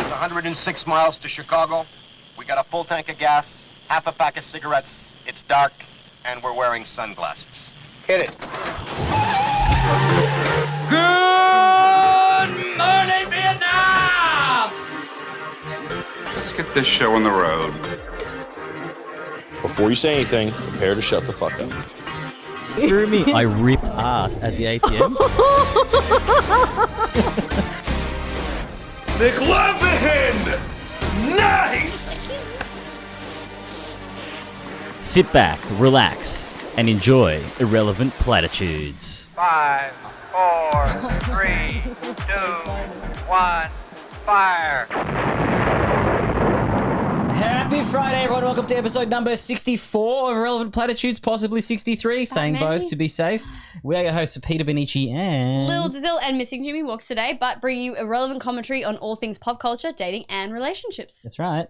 It's 106 miles to Chicago. We got a full tank of gas, half a pack of cigarettes. It's dark, and we're wearing sunglasses. Hit it. Good morning, Vietnam! Let's get this show on the road. Before you say anything, prepare to shut the fuck up. Screw me. I ripped ass at the ATM. McLovin! Nice! Sit back, relax, and enjoy irrelevant platitudes. 5, 4, 3, 2, 1, fire. Happy Friday, everyone. Welcome to episode number 64 of Irrelevant Platitudes, possibly 63, saying many? both to be safe. We are your hosts, Peter, Bonnici, and... Lil Dizzle and Missing Jimmy walks today, but bring you irrelevant commentary on all things pop culture, dating, and relationships. That's right.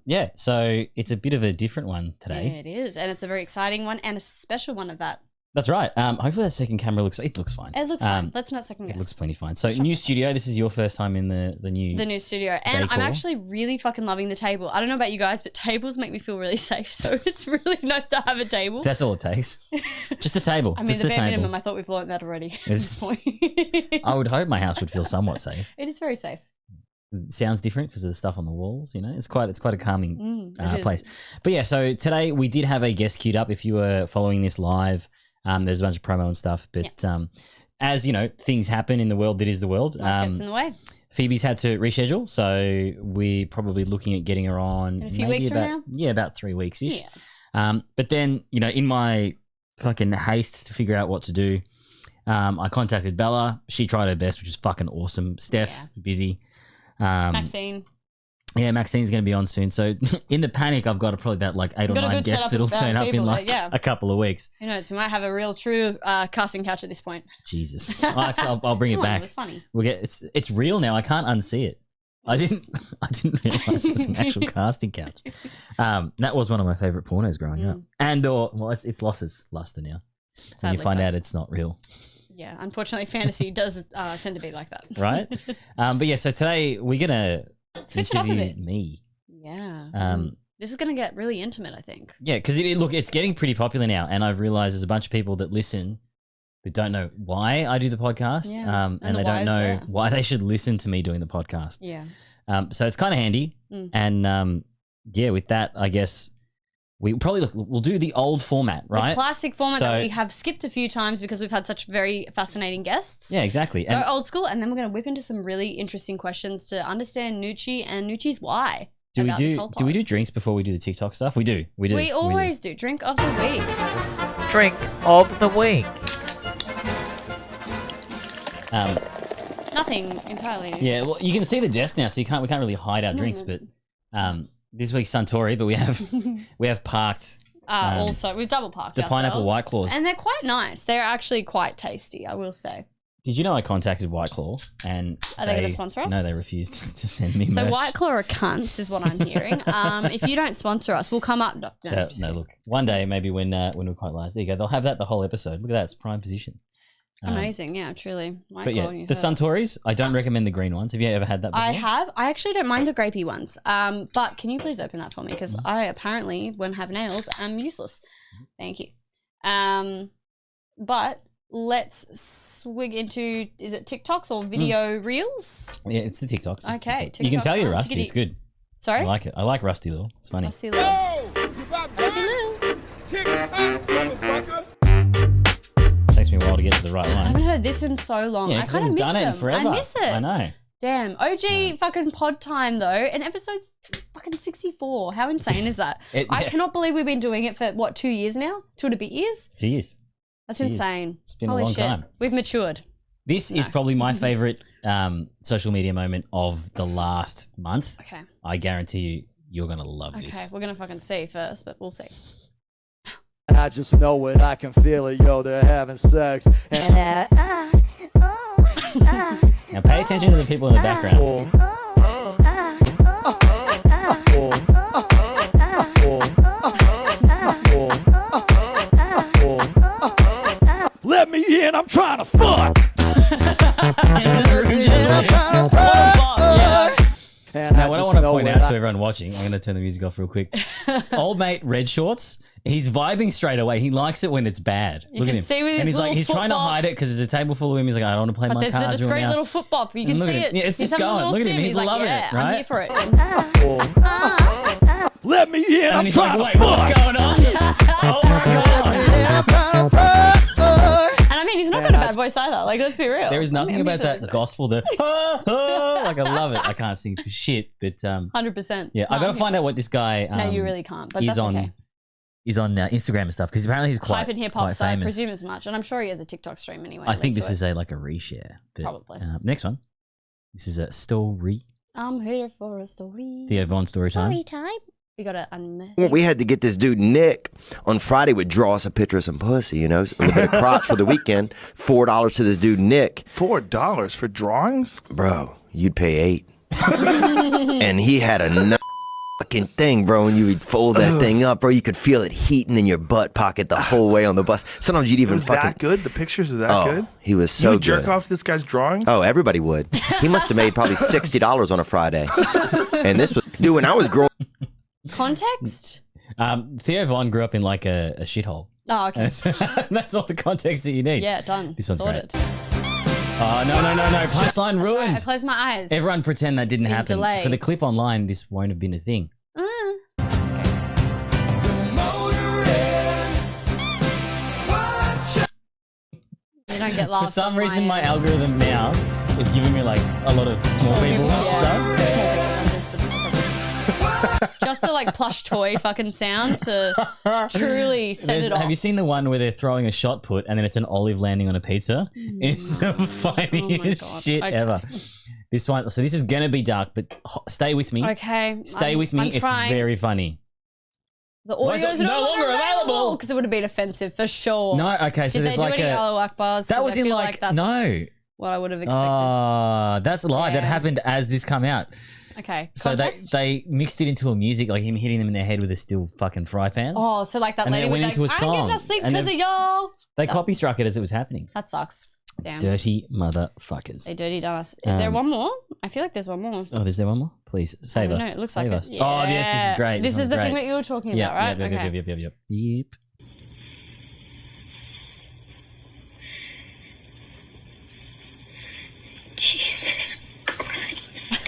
Yeah, so it's a bit of a different one today. Yeah, it is, and it's a very exciting one and a special one of that. That's right. Hopefully that second camera looks fine. It looks fine. Let's not second guess. It looks plenty fine. So new studio. This is your first time in the new studio, and decor. I'm actually really fucking loving the table. I don't know about you guys, but tables make me feel really safe. So it's really nice to have a table. That's all it takes. Just a table. I mean, just the a bare table. minimum. I thought we've learned that already at this point. I would hope my house would feel somewhat safe. It is very safe. It sounds different because of the stuff on the walls. You know, it's quite a calming it is. place. But yeah, so today we did have a guest queued up. If you were following this live. There's a bunch of promo and stuff, but as you know, things happen in the world that is the world. Life gets in the way. Phoebe's had to reschedule, so we're probably looking at getting her on in a few weeks from now. Yeah, about 3 weeks ish. Yeah. But then in my fucking haste to figure out what to do, I contacted Bella. She tried her best, which is fucking awesome. Steph busy. Maxine. Yeah, Maxine's going to be on soon. So in the panic, I've got probably about like 8 or 9 guests that'll turn up in like a couple of weeks. Who knows? We might have a real true casting couch at this point. Jesus. I'll bring it back. It was funny. We'll get it's real now. I can't unsee it. I didn't realize it was an actual casting couch. That was one of my favorite pornos growing up. And it's lost its luster now. When you find out it's not real. Yeah, unfortunately, fantasy does tend to be like that. Right? But yeah, so today we're gonna switch it up a bit. Me. Yeah. This is going to get really intimate, I think. Yeah, because it's getting pretty popular now, and I've realized there's a bunch of people that listen that don't know why I do the podcast, and they don't know why they should listen to me doing the podcast. Yeah. So it's kind of handy, and with that, I guess we'll do the old format, right? The classic format that we have skipped a few times because we've had such very fascinating guests. Yeah, exactly. Go old school, and then we're going to whip into some really interesting questions to understand Nucci and Nucci's why. Do we do drinks before we do the TikTok stuff? We do. We always do. Drink of the week. Drink of the week. Nothing entirely. Yeah, well, you can see the desk now, so we can't really hide our drinks. But this week's Suntory, but we have parked. Also, we've double parked the pineapple White Claws, and they're quite nice. They're actually quite tasty, I will say. Did you know I contacted White Claw and are they going to sponsor us? No, they refused to send me. So merch. White Claw are cunts, is what I'm hearing. If you don't sponsor us, we'll come up. No, look, one day maybe when we're quite large, there you go. They'll have that the whole episode. Look at that, it's prime position. Amazing, yeah, truly. White Claw, the Suntories, I don't recommend the green ones. Have you ever had that before? I have. I actually don't mind the grapey ones. But can you please open that for me? Because I apparently, when I have nails, am useless. Thank you. But let's swig into, is it TikToks or video reels? Yeah, it's the TikToks. Okay. You can tell you're rusty. It's good. Sorry? I like it. I like Rusty Lil. It's funny. Rusty Lil. Rusty Lil. TikTok, motherfucker. Takes me a while to get to the right one. I haven't heard this in so long. Yeah, I kind of miss done them. it in forever. I miss it. I know. Damn. OG fucking pod time though. And episode's fucking 64. How insane is that? I cannot believe we've been doing it for 2 years now? 2.5 years? 2 years. That's insane. It's been Holy a long shit. time. We've matured. This is probably my favorite social media moment of the last month. Okay. I guarantee you're going to love this. Okay, we're going to fucking see first, but we'll see. I just know it, I can feel it, yo, they're having sex. Now pay attention to the people in the background. Let me in, I'm trying to fuck. And Now, I what I just want to know point what out I- to everyone watching, I'm going to turn the music off real quick. Old mate, red shorts. He's vibing straight away. He likes it when it's bad. Look at can him. see with and his he's like, little he's trying to foot hide it because there's a table full of him. He's like, I don't want to play But my there's the cards. discreet right now. little foot bop. You can Look at see him. it. Yeah, it's He's just having a going. little Look at him. spin. He's like, loving yeah, it, right? I'm here for it. Let me in. And I'm he's like, trying wait, to what's fuck. going on? Oh my God. And I mean, he's not got a bad voice either. Like, let's be real. There is nothing I'm here about for this. that gospel. Like, I love it. I can't sing for shit. But 100%. yeah, I got to find out what this guy No, you really can't. But is that's on. okay. He's on Instagram and stuff because apparently he's quite Hype and hip hop, quite so I famous. presume as much. And I'm sure he has a TikTok stream anyway. I think this is is a reshare. But, Probably. next one. This is a story. I'm here for a story. Theo Von story time. We got to Well, we had to get this dude Nick on Friday would draw us a picture of some pussy, you know, a little bit of crotch for the weekend. $4 to this dude Nick. $4 for drawings? Bro, you'd pay $8. And he had a fucking thing, bro, and you would fold that thing up, bro. You could feel it heating in your butt pocket the whole way on the bus. Sometimes you'd even Was that good? The pictures were that good? He was so you would good. jerk off to this guy's drawings? Oh, everybody would. He must have made probably $60 on a Friday. And this was, dude, when I was growing. Context? Theo Von grew up in like a shithole. Oh, okay. That's all the context that you need. Yeah, done. This one's sorted. great. Oh, no. Punchline Right, ruined. I closed my eyes. Everyone pretend that didn't In happen. delay. For the clip online, this won't have been a thing. You don't get lost. For some on reason, my end. algorithm now is giving me like a lot of small people stuff. Just the like plush toy fucking sound to truly set it off. Have you seen the one where they're throwing a shot put and then it's an olive landing on a pizza? It's the funniest shit Okay. ever. This one, so this is gonna be dark, but stay with me. Okay. Stay with me. I'm It's trying. very funny. The Why is audio it is no no longer longer available? available because it would have been offensive for sure. No, okay, so Did there's they do like any a Aloe Akbars? that 'Cause was I in feel like that's no. what I would have expected. That's a lie. That Damn. happened as this come out. Okay. So Context? they mixed it into a music, like him hitting them in their head with a steel fucking fry pan. Oh, so like that And then lady it with went like, into a I ain't getting no song, sleep and because then- of y'all. They copy struck it as it was happening. That sucks. Damn. Dirty motherfuckers. They dirty done us. Is there one more? I feel like there's one more. Oh, is there one more? Please save I us. don't know, it looks Save like us. it. Oh, yes, this is great. This is one's the great. thing that you were talking Yeah, about, right? Yep. Yep. Jesus Christ.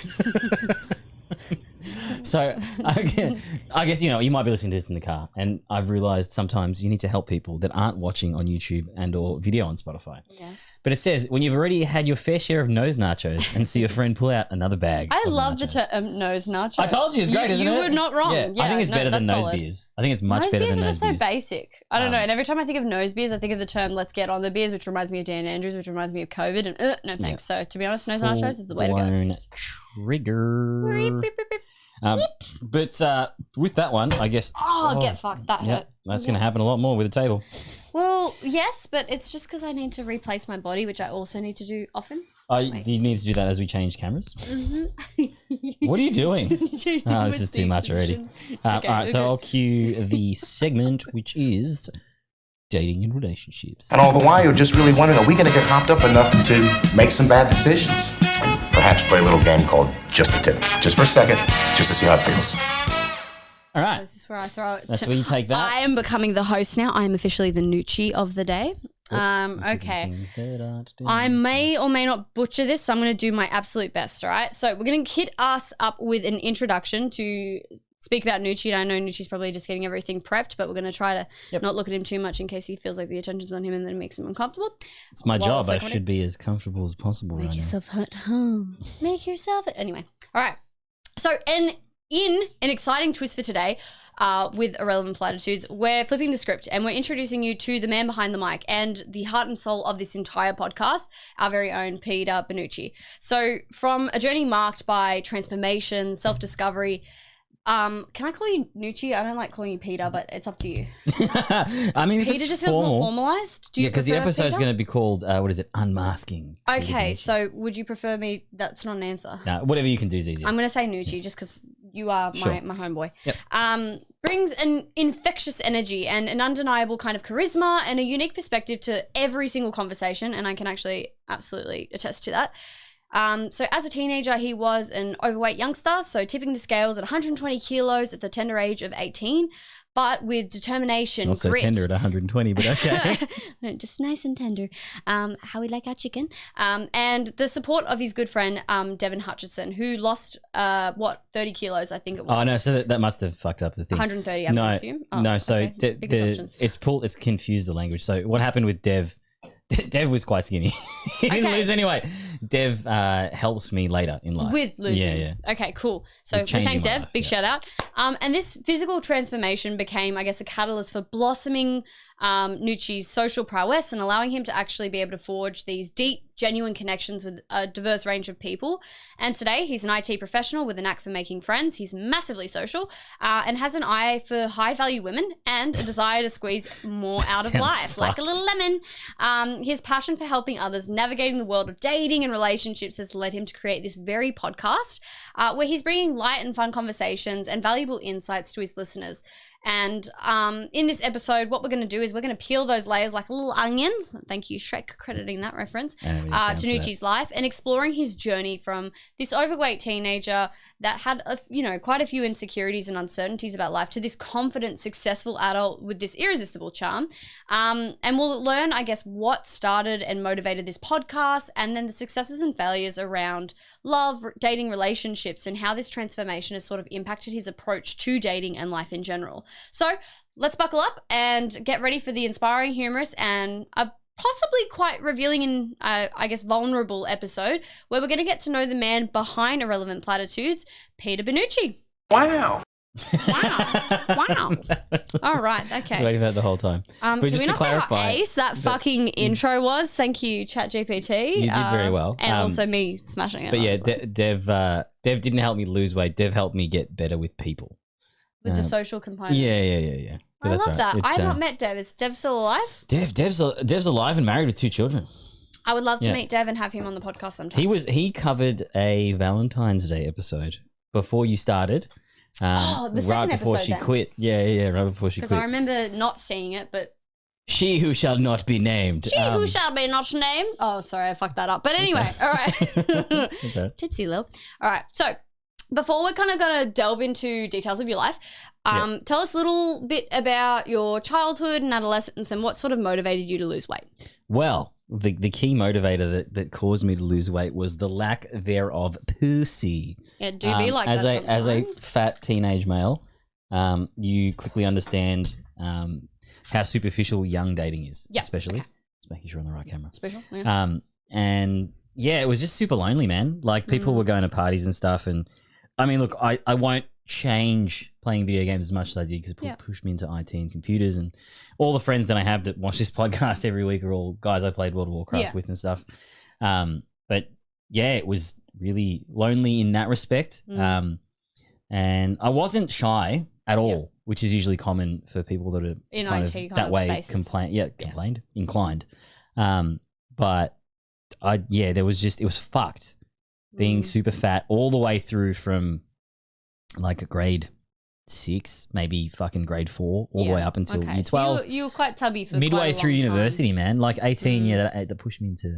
So I guess you might be listening to this in the car, and I've realized sometimes you need to help people that aren't watching on YouTube and or video on Spotify. Yes. But it says when you've already had your fair share of nose nachos and see your friend pull out another bag. I of love nachos. the term nose nachos. I told you it's great, isn't it? You were not wrong. Yeah, I think it's better than nose beers. I think it's much nose better beers than are nose just beers. so basic. I don't know. And every time I think of nose beers, I think of the term "let's get on the beers," which reminds me of Dan Andrews, which reminds me of COVID. And no thanks. So to be honest, nose nachos is the way to go. Full-blown Trigger. But with that one, I guess. Oh, get fucked. That Yeah, hurt. that's going to happen a lot more with the table. Well, yes, but it's just because I need to replace my body, which I also need to do often. Do you need to do that as we change cameras? What are you doing? Oh, this is too much already. All right, so I'll cue the segment, which is dating and relationships. And all the while, you're just really wondering, are we going to get hopped up enough to make some bad decisions? Perhaps play a little game called Just a Tip. Just for a second, just to see how it feels. All right. So is this where I throw it? That's where you take that. I am becoming the host now. I am officially the Nucci of the day. Okay. I may or may not butcher this, so I'm going to do my absolute best, all right? So we're going to hit us up with an introduction to speak about Nucci. And I know Nucci's probably just getting everything prepped, but we're going to try to not look at him too much in case he feels like the attention's on him and then it makes him uncomfortable. It's my While job. also I coming should be as comfortable as possible Make right now. yourself at home. Make yourself anyway. All right. So, in an exciting twist for today, with Irrelevant Platitudes, we're flipping the script and we're introducing you to the man behind the mic and the heart and soul of this entire podcast, our very own Peter Bonnici. So, from a journey marked by transformation, self-discovery. Can I call you Nucci? I don't like calling you Peter, but it's up to you. I mean, if Peter it's just feels more formalized. Do you because the prefer episode's Peter? going to be called, Unmasking. Okay, so would you prefer me? That's not an answer. No, whatever you can do is easy. I'm going to say Nucci just because you are Sure. my homeboy. Yep. Brings an infectious energy and an undeniable kind of charisma and a unique perspective to every single conversation, and I can actually absolutely attest to that. So as a teenager, he was an overweight youngster, so tipping the scales at 120 kilos at the tender age of 18, but with determination, Not so grit. tender at 120, but okay. Just nice and tender. How we like our chicken. And the support of his good friend, Devin Hutchinson, who lost, 30 kilos, I think it was. Oh, no, so that must have fucked up the thing. 130, I would assume. Oh, no, so okay. Big assumptions. it's confused the language. So what happened with Dev? Dev was quite skinny. He didn't lose any weight. Dev helps me later in life. With losing. Yeah. Okay, cool. So we With changing thank my Dev. life, Big yeah. shout out. And this physical transformation became, I guess, a catalyst for blossoming Nucci's social prowess and allowing him to actually be able to forge these deep, genuine connections with a diverse range of people. And today, he's an IT professional with a knack for making friends. He's massively social and has an eye for high-value women and a desire to squeeze more out of Sounds life, like fucked. a little lemon. His passion for helping others navigating the world of dating and relationships has led him to create this very podcast where he's bringing light and fun conversations and valuable insights to his listeners. And in this episode, what we're going to do is we're going to peel those layers like a little onion. Thank you, Shrek, crediting that reference to Nucci's life and exploring his journey from this overweight teenager that had, quite a few insecurities and uncertainties about life to this confident, successful adult with this irresistible charm. And we'll learn, I guess, what started and motivated this podcast and then the successes and failures around love, dating, relationships, and how this transformation has sort of impacted his approach to dating and life in general. So let's buckle up and get ready for the inspiring, humorous, and a possibly quite revealing and, I guess, vulnerable episode where we're going to get to know the man behind Irrelevant Platitudes, Peter Bonnici. Wow. Wow. All right. I was Okay. waiting for that the whole time. Can But just we to not say how clarify, ace that fucking intro was? Thank you, ChatGPT. You did very well. And also me smashing it. But yeah, honestly. Dev didn't help me lose weight. Dev helped me get better with people. With the social component. Yeah. But I that's love right. that. I have not met Dev. Is Dev still alive? Dev's alive and married with 2 children. I would love to Yeah. meet Dev and have him on the podcast sometime. He covered a Valentine's Day episode before you started. The right second before episode she then. quit. Yeah, right before she Because quit. I remember not seeing it, but She who shall not be named. she who shall be not named. Oh, sorry, I fucked that up. But anyway, all right. That's all right. Tipsy Lil. All right, so before we're kind of going to delve into details of your life, tell us a little bit about your childhood and adolescence and what sort of motivated you to lose weight. Well, the key motivator that caused me to lose weight was the lack thereof pussy. Yeah, do be like as that as a sometimes. fat teenage male, you quickly understand how superficial young dating is. Yeah, especially okay. just making sure on the right camera. Special, yeah. And yeah, it was just super lonely, man. Like people were going to parties and stuff, and I mean, look, I won't change playing video games as much as I did because people pushed me into IT and computers, and all the friends that I have that watch this podcast every week are all guys I played World of Warcraft with and stuff. But yeah, it was really lonely in that respect. And I wasn't shy at all, which is usually common for people that are In kind IT of kind that of way spaces. inclined. But there was just, it was fucked being super fat all the way through from like a grade 6, maybe fucking grade 4, all the way up until year 12. So you were quite tubby for midway quite a through long university, man. Like 18, that pushed me into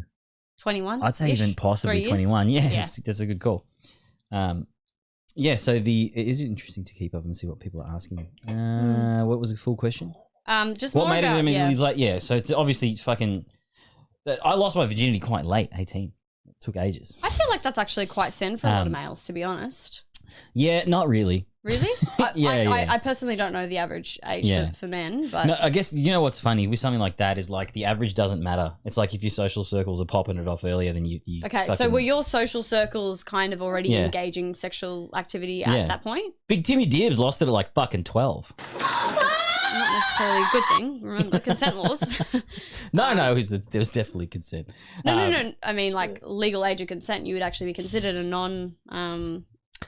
21. I'd say even possibly 21. Yeah, that's a good call. So it is interesting to keep up and see what people are asking. What was the full question? Just What more made about, it immediately so it's obviously fucking. I lost my virginity quite late, 18. It took ages. I feel like that's actually quite sin for a lot of males, to be honest. Yeah, not really. Really? Yeah. I personally don't know the average age for men, but No, I guess you know what's funny with something like that is like the average doesn't matter. It's like if your social circles are popping it off earlier, then you okay. So fucking- were your social circles kind of already Yeah. engaging sexual activity at that point? Big Timmy Dibbs lost it at like fucking 12. Not necessarily a good thing. Remember consent laws. No, there was definitely consent. No. I mean, like legal age of consent, you would actually be considered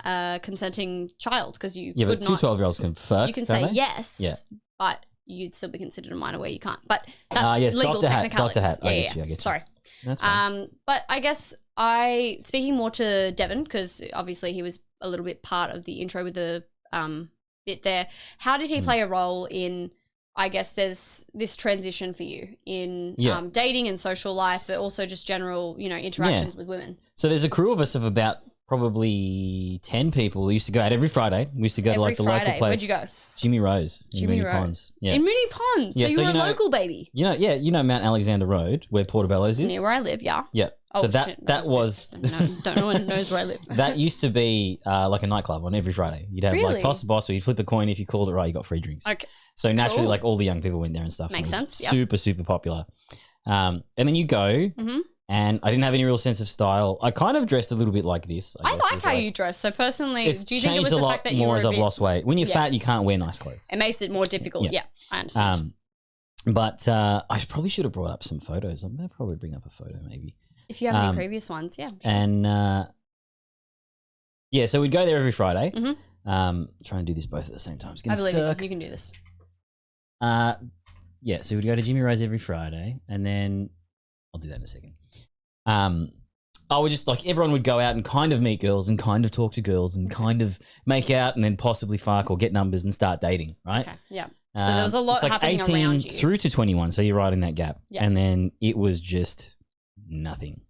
a consenting child because you Yeah, could but two not. 12-year-olds can fuck. You can can't say they? yes, but you'd still be considered a minor where you can't. But that's yes, legal Dr. Hat, technicalities. Dr. Hat. I Yeah, get you, I get you. Sorry. That's fine. But I guess speaking more to Devin because obviously he was a little bit part of the intro with the bit there. How did he play a role in I guess there's this transition for you in Yeah. dating and social life, but also just general, interactions with women. So there's a crew of us of about probably 10 people. We used to go out every Friday. We used to go to like the Friday. local place. Where'd you go? Jimmy Rose in Jimmy Moonee Rose. Ponds. Yeah. In Moonee Ponds. Yeah, so so you're you a know- local baby. You know Mount Alexander Road where Portobello's is? Near where I live, yeah. Yeah. Oh, So that shit, that was no, no one knows where I live. that used to be like a nightclub on every Friday. You'd have Really? like toss the boss, where you'd flip a coin. If you called it right, you got free drinks. Okay. So naturally, Cool. like all the young people went there and stuff. Makes It was sense, yep. Super, super popular. And then you go, Mhm. and I didn't have any real sense of style. I kind of dressed a little bit like this. I guess. It like was how you dress. So personally, It's do you think it changed was a the lot fact that you more were as a I've bit, lost weight. When you're Yeah. fat, you can't wear nice clothes. It makes it more difficult. Yeah. Yeah, I understand. But I probably should have brought up some photos. I'm gonna probably bring up a photo maybe. If you have any previous ones, yeah. Sure. And yeah, so we'd go there every Friday. Mhm. Try and do this both at the same time. It's I gonna believe suck. you can do this. Yeah, so we'd go to Jimmy Rose every Friday, and then I'll do that in a second. I would just like everyone would go out and kind of meet girls and kind of talk to girls and kind of make out and then possibly fuck or get numbers and start dating, right? Okay. Yeah. So there was a lot it's like happening 18 around you. through to 21, so you're right in that gap. Yeah. And then it was just nothing.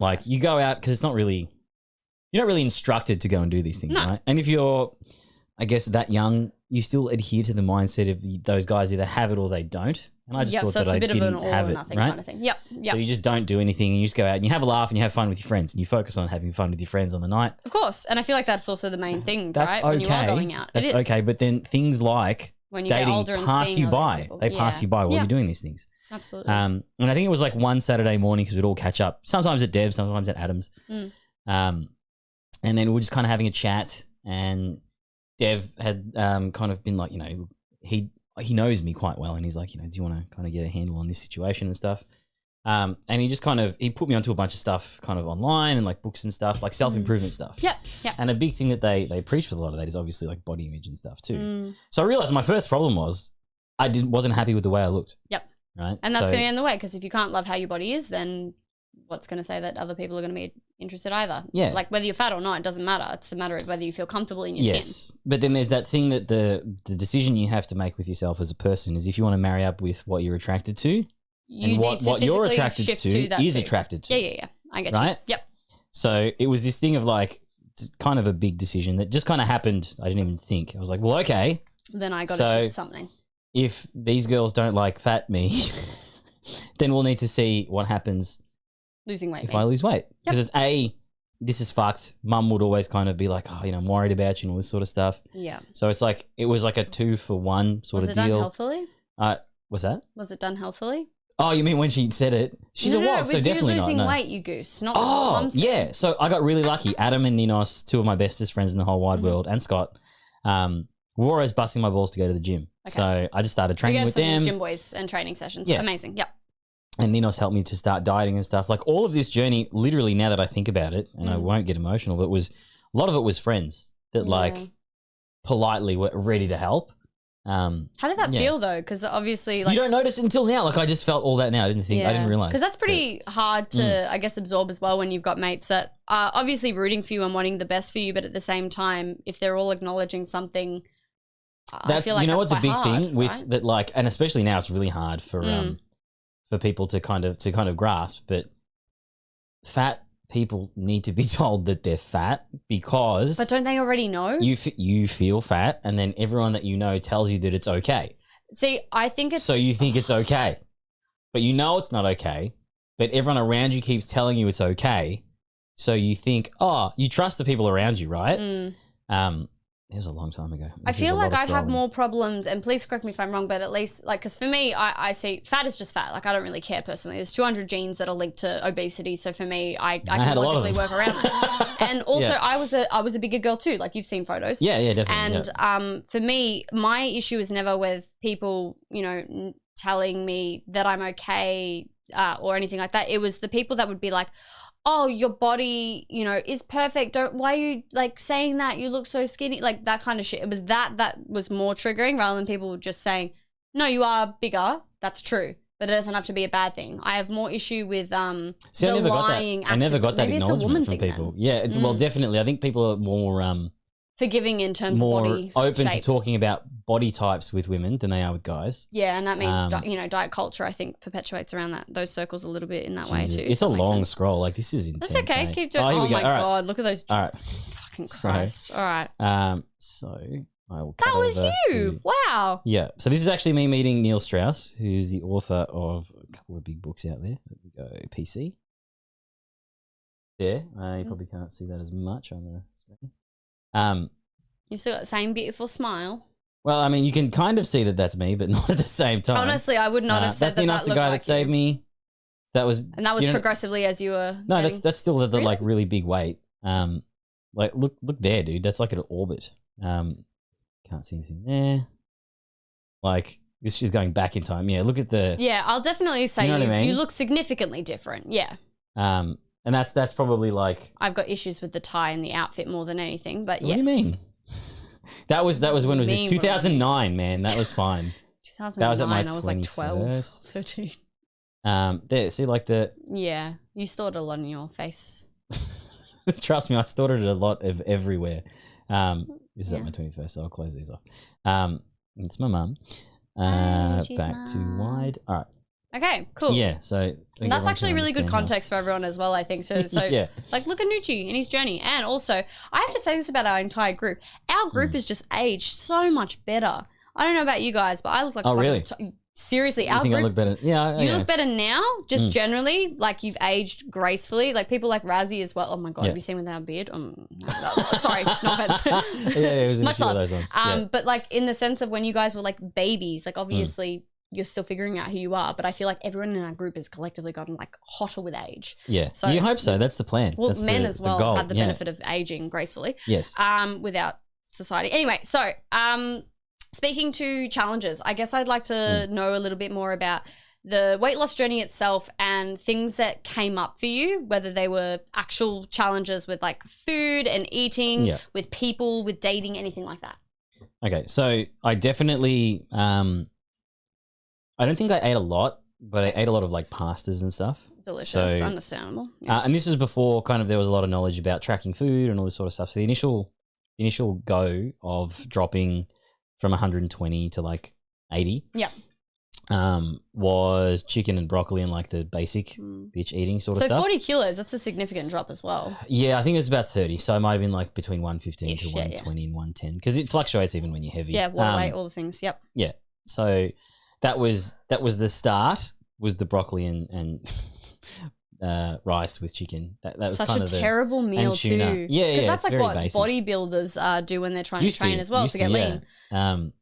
Like you go out because you're not really instructed to go and do these things, No. right? And if you're, I guess, that young, you still adhere to the mindset of those guys either have it or they don't. And I just thought so that it's I a bit of didn't an all have or it, nothing right? kind of thing. Yep. Yep. So you just don't do anything and you just go out and you have a laugh and you have fun with your friends and you focus on having fun with your friends on the night. Of course. And I feel like that's also the main thing, That's right? okay. When you are going out. That's it is. okay. But then things like When you get dating older and pass seeing you other by. people. They pass Yeah. you by while Yeah. you're doing these things. Absolutely. And I think it was like one Saturday morning because we'd all catch up, sometimes at Dev's, sometimes at Adam's. Mm. And then we were just kind of having a chat, and Dev had kind of been like, he knows me quite well, and he's like, do you want to kind of get a handle on this situation and stuff? And he just he put me onto a bunch of stuff kind of online and like books and stuff, like self-improvement stuff. Yep. Yep. And a big thing that they preach with a lot of that is obviously like body image and stuff too. Mm. So I realized my first problem was I wasn't happy with the way I looked. Yep. Right. And that's So- going to end the way because if you can't love how your body is, then what's going to say that other people are going to be interested either? Yeah. Like whether you're fat or not, it doesn't matter. It's a matter of whether you feel comfortable in your skin. But then there's that thing that the decision you have to make with yourself as a person is if you want to marry up with what you're attracted to, You and need to what you're physically attracted shift to that is too. attracted to. Yeah. I get Right? you. Yep. So it was this thing of like kind of a big decision that just kind of happened. I didn't even think. I was like, well, okay, Then I got to So- shift something. if these girls don't like fat me, then we'll need to see what happens Losing weight. if I lose weight. Because it's this is fucked. Mum would always kind of be like, oh, I'm worried about you and all this sort of stuff. Yeah. So it's like, it was like a 2-for-1 sort Was of it done deal. healthily? What's that? Was it done healthily? Oh, you mean when she said it? She's no, a wog, with so definitely you not. losing No. weight, you goose. Not with what Oh, I'm saying. yeah. So I got really lucky. Adam and Ninos, two of my bestest friends in the whole wide world, and Scott, were always busting my balls to go to the gym. Okay. So I just started So you training had with some them. gym boys and training sessions. Yeah. Amazing. Yep. And Ninos helped me to start dieting and stuff. Like all of this journey, literally now that I think about it, and I won't get emotional, but a lot of it was friends that like politely were ready to help. How did that Yeah. feel though? Because obviously, like, you don't notice until now. Like I just felt all that now. I didn't think. I didn't realize. Because that's pretty hard to, I guess, absorb as well when you've got mates that are obviously rooting for you and wanting the best for you, but at the same time, if they're all acknowledging something, I That's feel like what the quite big hard, thing with right? that, like, and especially now it's really hard for people to kind of grasp. But fat people need to be told that they're fat because But don't they already know? you feel fat, and then everyone that you know tells you that it's okay. See, I think it's So you think it's okay, but you know it's not okay. But everyone around you keeps telling you it's okay, so you think, oh, you trust the people around you, right? It was a long time ago. I This is feel a lot like of I'd have scrolling. more problems, and please correct me if I'm wrong, but at least, like, because for me, I see fat is just fat. Like, I don't really care personally. There's 200 genes that are linked to obesity, so for me, I can had a lot of logically them. work around that. And also, Yeah. I was a bigger girl too. Like, you've seen photos. Yeah, definitely. And for me, my issue is never with people, telling me that I'm okay or anything like that. It was the people that would be like, oh, your body, is perfect. Why are you like saying that? You look so skinny, like that kind of shit. It was that was more triggering rather than people just saying, no, you are bigger. That's true. But it doesn't have to be a bad thing. I have more issue with See, the I never lying got that. I never got that Maybe it's a woman acknowledgement from thing people. then. Yeah, well, definitely. I think people are more forgiving in terms of more body open shape. to talking about body types with women than they are with guys. Yeah, and that means diet culture I think perpetuates around those circles a little bit in that way too. It's a long scroll. Like this is intense. That's okay. eh? Keep doing. here Oh we go. my All right. god, look at those. All right. Fucking Christ. All right. So I will. That cut was over you. to- Wow. Yeah. So this is actually me meeting Neil Strauss, who's the author of a couple of big books out there. There we go. PC. There. You probably can't see that as much on the screen. You still got the same beautiful smile. Well, I mean, you can kind of see that that's me, but not at the same time. Honestly, I would not have said that's that. Ninos, the looked guy like that saved you. me. That was, And that was do you know- progressively as you were. No, getting- that's still the Really? like really big weight. Like look there, dude. That's like an orbit. Can't see anything there. Like this is going back in time. Yeah, look at the. Yeah, I'll definitely say you know what I mean? you look significantly different. Yeah. And that's probably like. I've got issues with the tie and the outfit more than anything, but What yes. do you mean? That was when was this? Mean, 2009, man. That was fine. 2009, That was at my I was like 12, 21st. 13. There, see, like the. Yeah, you stored a lot on your face. Trust me, I stored it a lot of everywhere. This is Yeah. at my 21st, so I'll close these off. It's my mum. she's Back to mum. wide. All right. Okay, cool. Yeah, so I think And that's everyone actually can really good understand context for everyone as well, I think. So, Yeah. like, look at Nucci and his journey. And also, I have to say this about our entire group. Our group Hmm. is just aged so much better. I don't know about you guys, but I look like Oh, really? Seriously, How, our you think group. I look better? Yeah, You yeah. look better now, just Mm. generally, like you've aged gracefully. Like people like Razzie as well. Oh my God, Yeah. have you seen without a beard? Sorry, no offense. it was in a Much few of love. those ones. Yeah. But like in the sense of when you guys were like babies, like Hmm. obviously you're still figuring out who you are, but I feel like everyone in our group has collectively gotten like hotter with age. Yeah, So- you hope so. That's the plan. Well, That's men the, as the well goal. have the Yeah. benefit of aging gracefully. Yes. Without society. Anyway, so speaking to challenges, I guess I'd like to know a little bit more about the weight loss journey itself and things that came up for you, whether they were actual challenges with like food and eating, Yeah. with people, with dating, anything like that. Okay, so I definitely, I don't think I ate a lot, but I ate a lot of like pastas and stuff. Delicious, So- understandable. Yeah. And this is before kind of there was a lot of knowledge about tracking food and all this sort of stuff. So the initial go of dropping from 120 to like 80 Yeah. was chicken and broccoli and like the basic bitch eating sort of So stuff. 40 kilos, that's a significant drop as well. Yeah, I think it was about 30. So it might have been like between 115 Ish, to yeah, 120 and 110 because it fluctuates even when you're heavy. Yeah, water weight, all the things. Yep. Yeah. So that was the start, was the broccoli and rice with chicken. That was Such kind a of the terrible meal and tuna. too. Yeah, Because yeah, that's it's like very what basic. bodybuilders do when they're trying to train as well Used to get yeah. lean.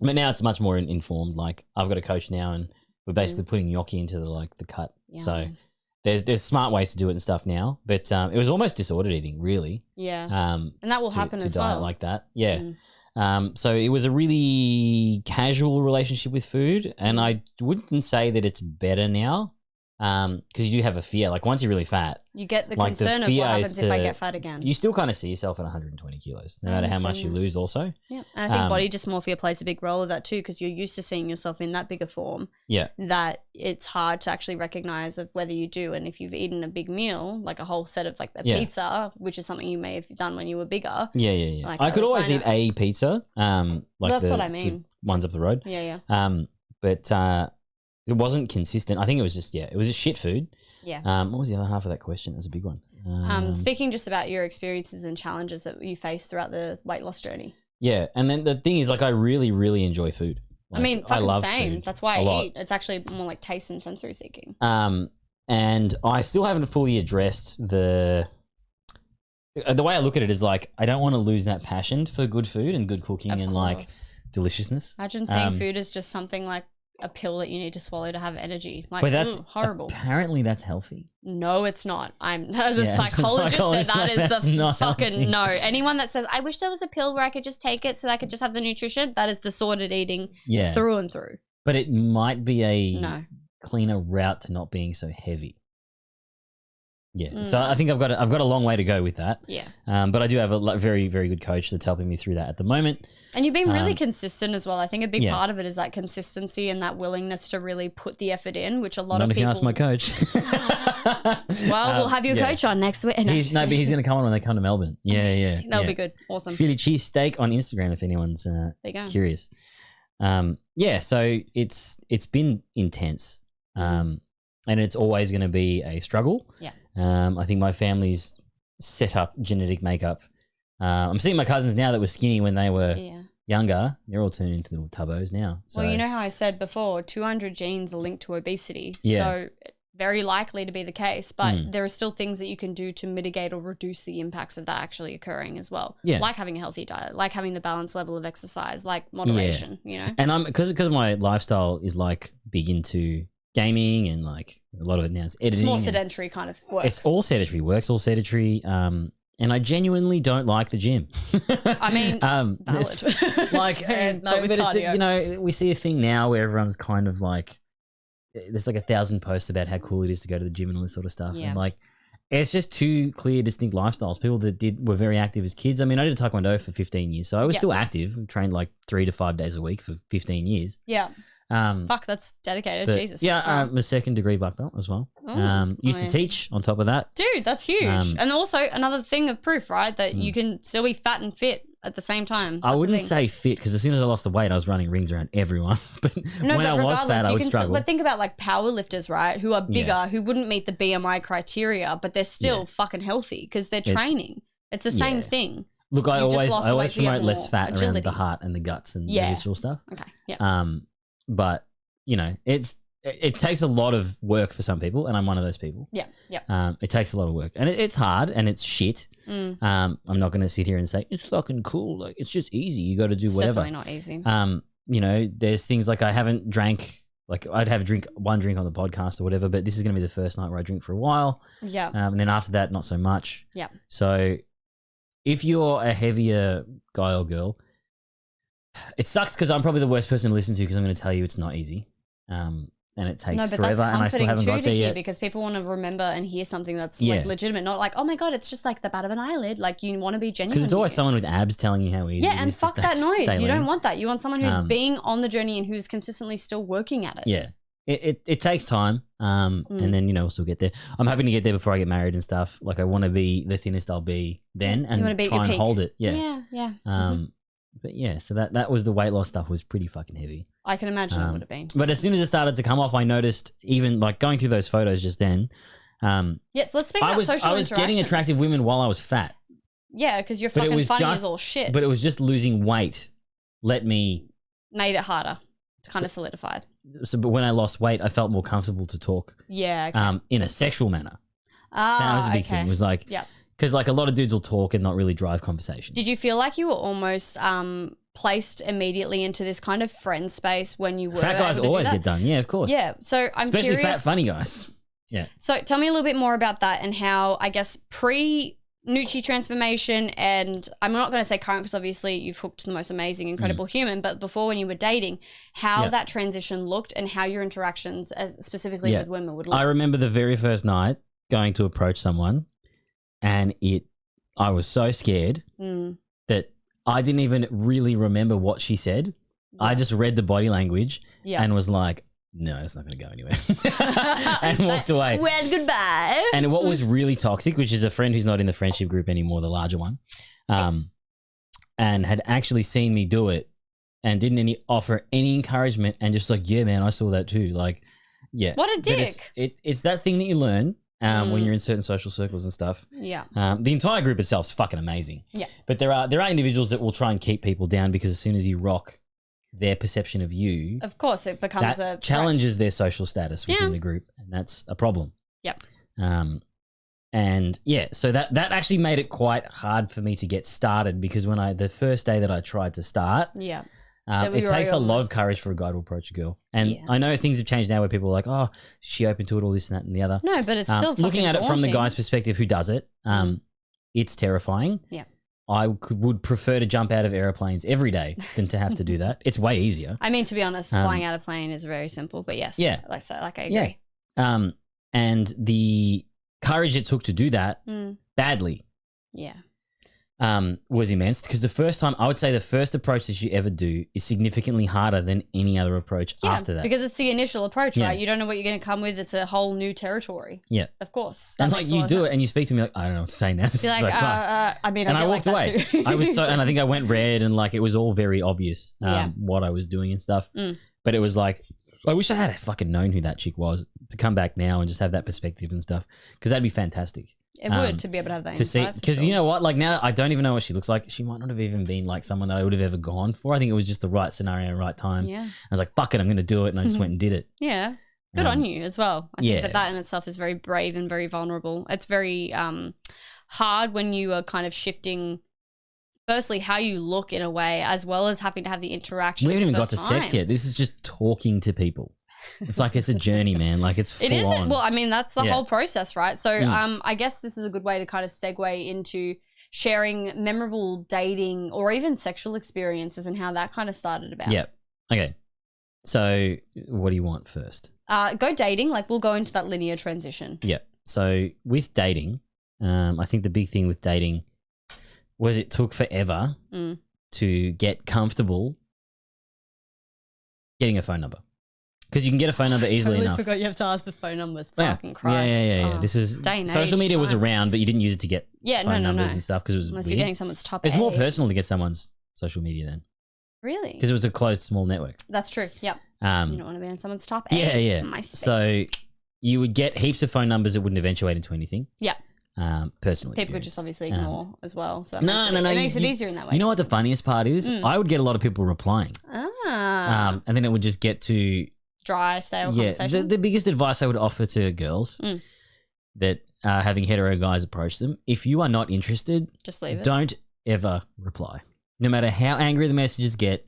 But now it's much more informed. Like I've got a coach now, and we're basically putting gnocchi into the cut. So Yum. there's smart ways to do it and stuff now. But it was almost disordered eating, really. Yeah. And that will happen to as diet well. like that. Yeah. Mm. So it was a really casual relationship with food, and I wouldn't say that it's better now, because you do have a fear. Like once you're really fat, You get the like, the concern of fear what happens is if I to- get fat again. you still kind of see yourself at 120 kilos, no matter how much you lose. Also, Yeah, and I think Um, body dysmorphia plays a big role of that too, because you're used to seeing yourself in that bigger form. yeah, That it's hard to actually recognize of whether you do, and if you've eaten a big meal, like a whole set of like a Yeah. pizza, which is something you may have done when you were bigger. yeah. Like, I could it's always fine. eat a pizza, like That's the, what I the mean. ones up the road. Yeah. But it wasn't consistent. I think it was just it was just shit food. Yeah. What was the other half of that question? That was a big one. Speaking just about your experiences and challenges that you faced throughout the weight loss journey. Yeah, and then the thing is, like, I really, really enjoy food. I mean, Like, fucking love same. food That's why a I lot. eat. It's actually more like taste and sensory seeking. And I still haven't fully addressed the way I look at it is like I don't want to lose that passion for good food and good cooking and like deliciousness. Imagine seeing food as just something like a pill that you need to swallow to have energy. Like, But that's horrible. Apparently, that's healthy. No, it's not. I'm as a Yeah, as a psychologist. psychologist, That is that's the not fucking healthy. no. Anyone that says I wish there was a pill where I could just take it so that I could just have the nutrition, that is disordered eating Yeah. through and through. But it might be a No. cleaner route to not being so heavy. Yeah. So I think I've got a long way to go with that. Yeah. But I do have a very, very good coach that's helping me through that at the moment. And you've been really consistent as well. I think a big yeah. part of it is that consistency and that willingness to really put the effort in, which a lot Not of if people. you ask my coach. Well, we'll have your yeah. coach on next week. No, But he's going to come on when they come to Melbourne. Yeah. That'll yeah. be good. Awesome. Philly cheesesteak on Instagram if anyone's There you go. curious. Yeah, so it's been intense. And it's always going to be a struggle. Yeah. I think my family's set up genetic makeup. I'm seeing my cousins now that were skinny when they were younger. They're all turning into little tubbos now. So. Well, you know how I said before, 200 genes are linked to obesity. Yeah. So very likely to be the case, but there are still things that you can do to mitigate or reduce the impacts of that actually occurring as well. Yeah. Like having a healthy diet, like having the balanced level of exercise, like moderation, you know? And I'm because my lifestyle is like big into gaming and like a lot of it now is editing. It's more sedentary kind of work. It's all sedentary work. It's all sedentary. And I genuinely don't like the gym. I mean, valid. Like, Same, no, with but it's, cardio. you know, we see a thing now where everyone's kind of like, there's like 1,000 posts about how cool it is to go to the gym and all this sort of stuff. Yeah. And like, it's just two clear, distinct lifestyles. People that were very active as kids. I mean, I did Taekwondo for 15 years, so I was still active. Trained like 3 to 5 days a week for 15 years. Yeah. Fuck, that's dedicated. But, Jesus. Yeah, I'm a second degree black belt as well. Used to teach on top of that. Dude, that's huge. And also another thing of proof, right? That you can still be fat and fit at the same time. I wouldn't say fit because as soon as I lost the weight, I was running rings around everyone. But No, when but I was regardless, fat, I you would can struggle. but think about like power lifters, right? Who are bigger, Yeah. who wouldn't meet the BMI criteria, but they're still fucking healthy because they're training. It's the same thing. Look, I You just always lost the weight, so you have promote less more fat around agility. the heart and the guts and the visceral stuff. Okay. Yeah. But you know, it takes a lot of work for some people, and I'm one of those people. Yeah. Yeah. It takes a lot of work, and it's hard, and it's shit. I'm not going to sit here and say it's fucking cool. Like it's just easy. You got to do It's whatever. definitely not easy. You know, there's things like I haven't drank. Like I'd have one drink on the podcast or whatever, but this is going to be the first night where I drink for a while. Yeah. And then after that, not so much. Yeah. So if you're a heavier guy or girl, it sucks because I'm probably the worst person to listen to because I'm going to tell you it's not easy. And it takes No, but forever, that's and I still comforting haven't too got to there hear yet. because people want to remember and hear something that's Yeah. like legitimate, not like, oh my god, it's just like the bat of an eyelid. Like you want to be genuine. Because it's always here. someone with abs telling you how easy. Yeah, it and is to fuck stay- that noise. stay You don't lean. want that. You want someone who's being on the journey and who's consistently still working at it. Yeah, it takes time, and then we'll still get there. I'm hoping to get there before I get married and stuff. Like I want to be the thinnest I'll be then, and You wanna be at try your and peak. hold it. Yeah. But yeah, so that was the weight loss stuff was pretty fucking heavy. I can imagine it would have been. But as soon as it started to come off, I noticed even like going through those photos just then. Yes, let's speak I about was social getting interactions. attractive women while I was fat. Yeah, because you're But it fucking was funny just as all shit. But it was just losing weight. Let me. Made it harder to kind of solidify it. So, but when I lost weight, I felt more comfortable to talk. Yeah. Okay. In a sexual manner. That was a big thing. It was like, yeah. because like a lot of dudes will talk and not really drive conversation. Did you feel like you were almost placed immediately into this kind of friend space when you were Fat guys able to do always that? get done. Yeah, of course. Yeah. So I'm especially curious. fat funny guys. Yeah. So tell me a little bit more about that and how I guess pre-Nucci transformation, and I'm not going to say current because obviously you've hooked the most amazing, incredible human, but before when you were dating, how that transition looked and how your interactions specifically with women would look. I remember the very first night going to approach someone, and I was so scared that I didn't even really remember what she said. I just read the body language and was like, no, it's not going to go anywhere. And walked away. Well, goodbye. And what was really toxic, which is a friend who's not in the friendship group anymore, the larger one, and had actually seen me do it and didn't offer any encouragement and just like, yeah, man, I saw that too. Like, yeah. What a But dick. It's that thing that you learn when you're in certain social circles and stuff. Yeah. The entire group itself is fucking amazing. Yeah. But there are individuals that will try and keep people down because as soon as you rock their perception of you, Of course, it becomes that a challenges their social status within Yeah. the group, and that's a problem. Yep. And yeah, so that actually made it quite hard for me to get started because the first day that I tried to start, Yeah. That we it were takes a lot of almost- courage for a guy to approach a girl. And Yeah. I know things have changed now where people are like, oh, is she open to it, all this and that and the other. No, but it's still looking fucking at it from the daunting. guy's perspective who does it, it's terrifying. Yeah. I would prefer to jump out of airplanes every day than to have to do that. It's way easier. I mean, to be honest, flying out of plane is very simple, but yes. Yeah. I agree. And courage it took to do that badly Yeah. was immense. Because the first time, I would say the first approach that you ever do is significantly harder than any other approach after that. Because it's the initial approach, Yeah. right? You don't know what you're going to come with. It's a whole new territory. Yeah. Of course. And That like makes a you lot of do it sense. and you speak to me like, I don't know what to say now. This You're is like, so fun. I mean, And I get walked like away. that too. I was so, and I think I went red and like it was all very obvious Yeah. what I was doing and stuff. But it was like, I wish I had fucking known who that chick was to come back now and just have that perspective and stuff, because that'd be fantastic. It would, to be able to have that to see, insight, for because sure. you know what, like now I don't even know what she looks like. She might not have even been like someone that I would have ever gone for. I think it was just the right scenario, right time. Yeah. I was like, fuck it, I'm going to do it, and I just went and did it. Yeah. Good on you as well. I yeah. think that in itself is very brave and very vulnerable. It's very hard when you are kind of shifting, firstly, how you look in a way, as well as having to have the interaction. We haven't even for got the to first sex time. yet. This is just talking to people. It's like it's a journey, man. Like it's full It is. on. Well, I mean, that's the Yeah. whole process, right? So I guess this is a good way to kind of segue into sharing memorable dating or even sexual experiences and how that kind of started about. Yeah. Okay. So what do you want first? Go dating. Like we'll go into that linear transition. Yeah. So with dating, I think the big thing with dating was it took forever to get comfortable getting a phone number. Because you can get a phone number easily Totally enough. forgot you have to ask for phone numbers. Yeah. Fucking Christ. Yeah. Oh, This is day and social age, media was time. around, but you didn't use it to get Yeah, phone no, numbers and stuff because it was Unless weird. you're getting someone's top It's more A. personal to get someone's social media then Really? because it was a closed small network. That's true. Yep. You don't want to be on someone's top A. Yeah. MySpace. So you would get heaps of phone numbers that wouldn't eventuate into anything. Yeah. Personally, People could just obviously ignore as well. So that No. It makes it easier in that way. You know what the funniest part is? I would get a lot of people replying, Ah. and then it would just get to Dry, stale yeah. conversation. The biggest advice I would offer to girls that are having hetero guys approach them: if you are not interested, Just leave it. Don't ever reply, no matter how angry the messages get.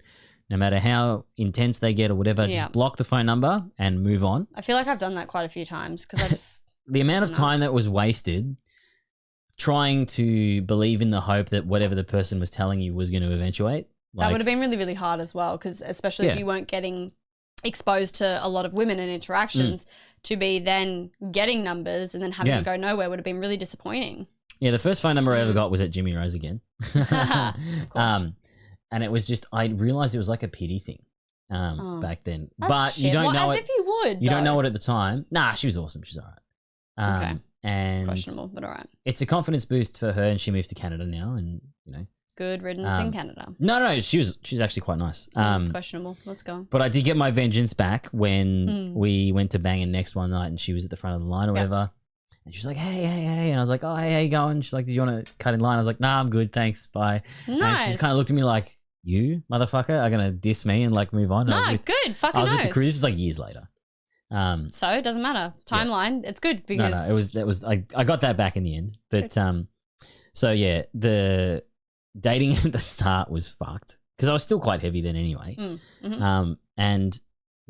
No matter how intense they get or whatever, Yeah. just block the phone number and move on. I feel like I've done that quite a few times because I just The amount of time that was wasted trying to believe in the hope that whatever the person was telling you was going to eventuate. that would have been really, really hard as well because especially if Yeah. you weren't getting exposed to a lot of women and interactions to be then getting numbers and then having Yeah. to go nowhere would have been really disappointing. Yeah, the first phone number I ever got was at Jimmy Rose again. Of course. And it was just, I realized it was like a pity thing back then. That's But you shit. don't Well, know as it. if you would. You don't though. know it at the time. Nah, she was awesome. She's all right. Okay. And Questionable, but all right. it's a confidence boost for her, and she moved to Canada now, and you know. Good riddance in Canada. No, she's actually quite nice. Questionable. Let's go. But I did get my vengeance back when we went to Bangin' Next one night, and she was at the front of the line or whatever. And she was like, hey. And I was like, oh, hey, how you going? She's like, did you want to cut in line? I was like, nah, I'm good, thanks, bye. And she Nice. just kind of looked at me like, you, motherfucker, are going to diss me and like move on? No, I was with, good. Fucking I was with knows. the crew. This was like years later. So it doesn't matter. Timeline. It's good because I got that back in the end. But so yeah, the dating at the start was fucked because I was still quite heavy then anyway. And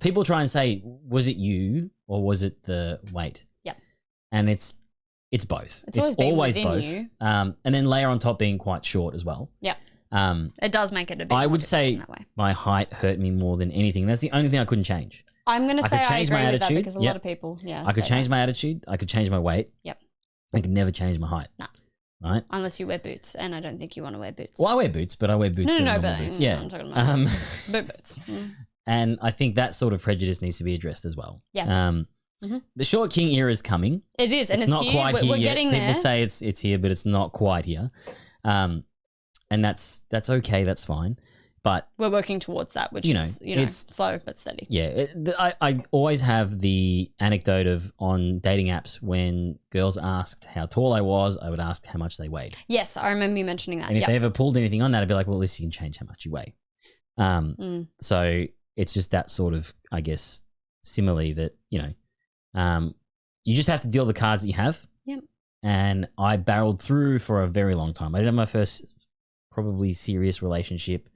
people try and say, was it you or was it the weight? Yep. And it's both. It's always been within both. you. And then layer on top being quite short as well. Yep. It does make it a bit I more would difficult say in that way. my height hurt me more than anything. That's the only thing I couldn't change. I'm going to I say could I change agree my with that attitude. because a Yep. lot of people, I could change my attitude. I could change my weight. Yep. I could never change my height. No. Right? Unless you wear boots, and I don't think you want to wear boots. Well, I wear boots, but I wear boots. No, that are but normal boots. Yeah. I'm talking about boot boots. And I think that sort of prejudice needs to be addressed as well. Yeah. The short king era is coming. It is, and it's not here. quite here We're yet. getting People there. say it's here, but it's not quite here. And that's okay. That's fine. But We're working towards that, which You is know, it's slow but steady. yeah, I always have the anecdote of on dating apps when girls asked how tall I was, I would ask how much they weighed. Yes, I remember you mentioning that. And if Yep. they ever pulled anything on that, I'd be like, well, at least you can change how much you weigh. So it's just that sort of, I guess, simile that, you know, you just have to deal with the cards that you have. Yep. And I barreled through for a very long time. I did have my first probably serious relationship,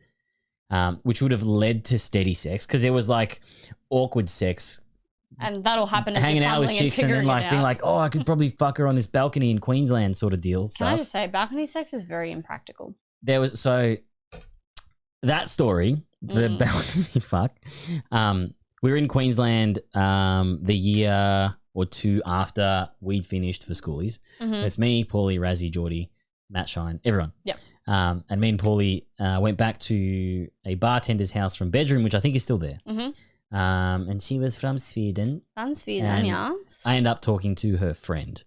which would have led to steady sex because there was like awkward sex. And that'll happen as Hanging you're out with funneling and chicks and then figuring like it being out. like, oh, I could probably fuck her on this balcony in Queensland sort of deal. Can I just say, balcony sex is very impractical. There was that story, the balcony fuck. We were in Queensland the year or two after we'd finished for schoolies. It's me, Paulie, Razzie, Geordie, Matt Shine, everyone. Yep. And me and Paulie went back to a bartender's house from bedroom, which I think is still there. And she was from Sweden. From Sweden, And yes. I ended up talking to her friend.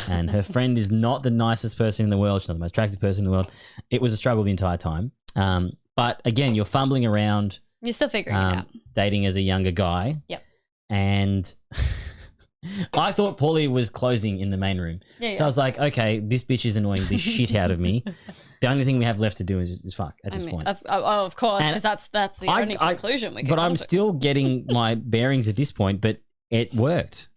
And her friend is not the nicest person in the world. She's not the most attractive person in the world. It was a struggle the entire time. But again, you're fumbling around. You're still figuring it out. Dating as a younger guy. Yep. And I thought Paulie was closing in the main room. So I was like, okay, this bitch is annoying the shit out of me. The only thing we have left to do is fuck at this point. Of course, because that's the only conclusion we can But come I'm to. still getting my bearings at this point, but it worked.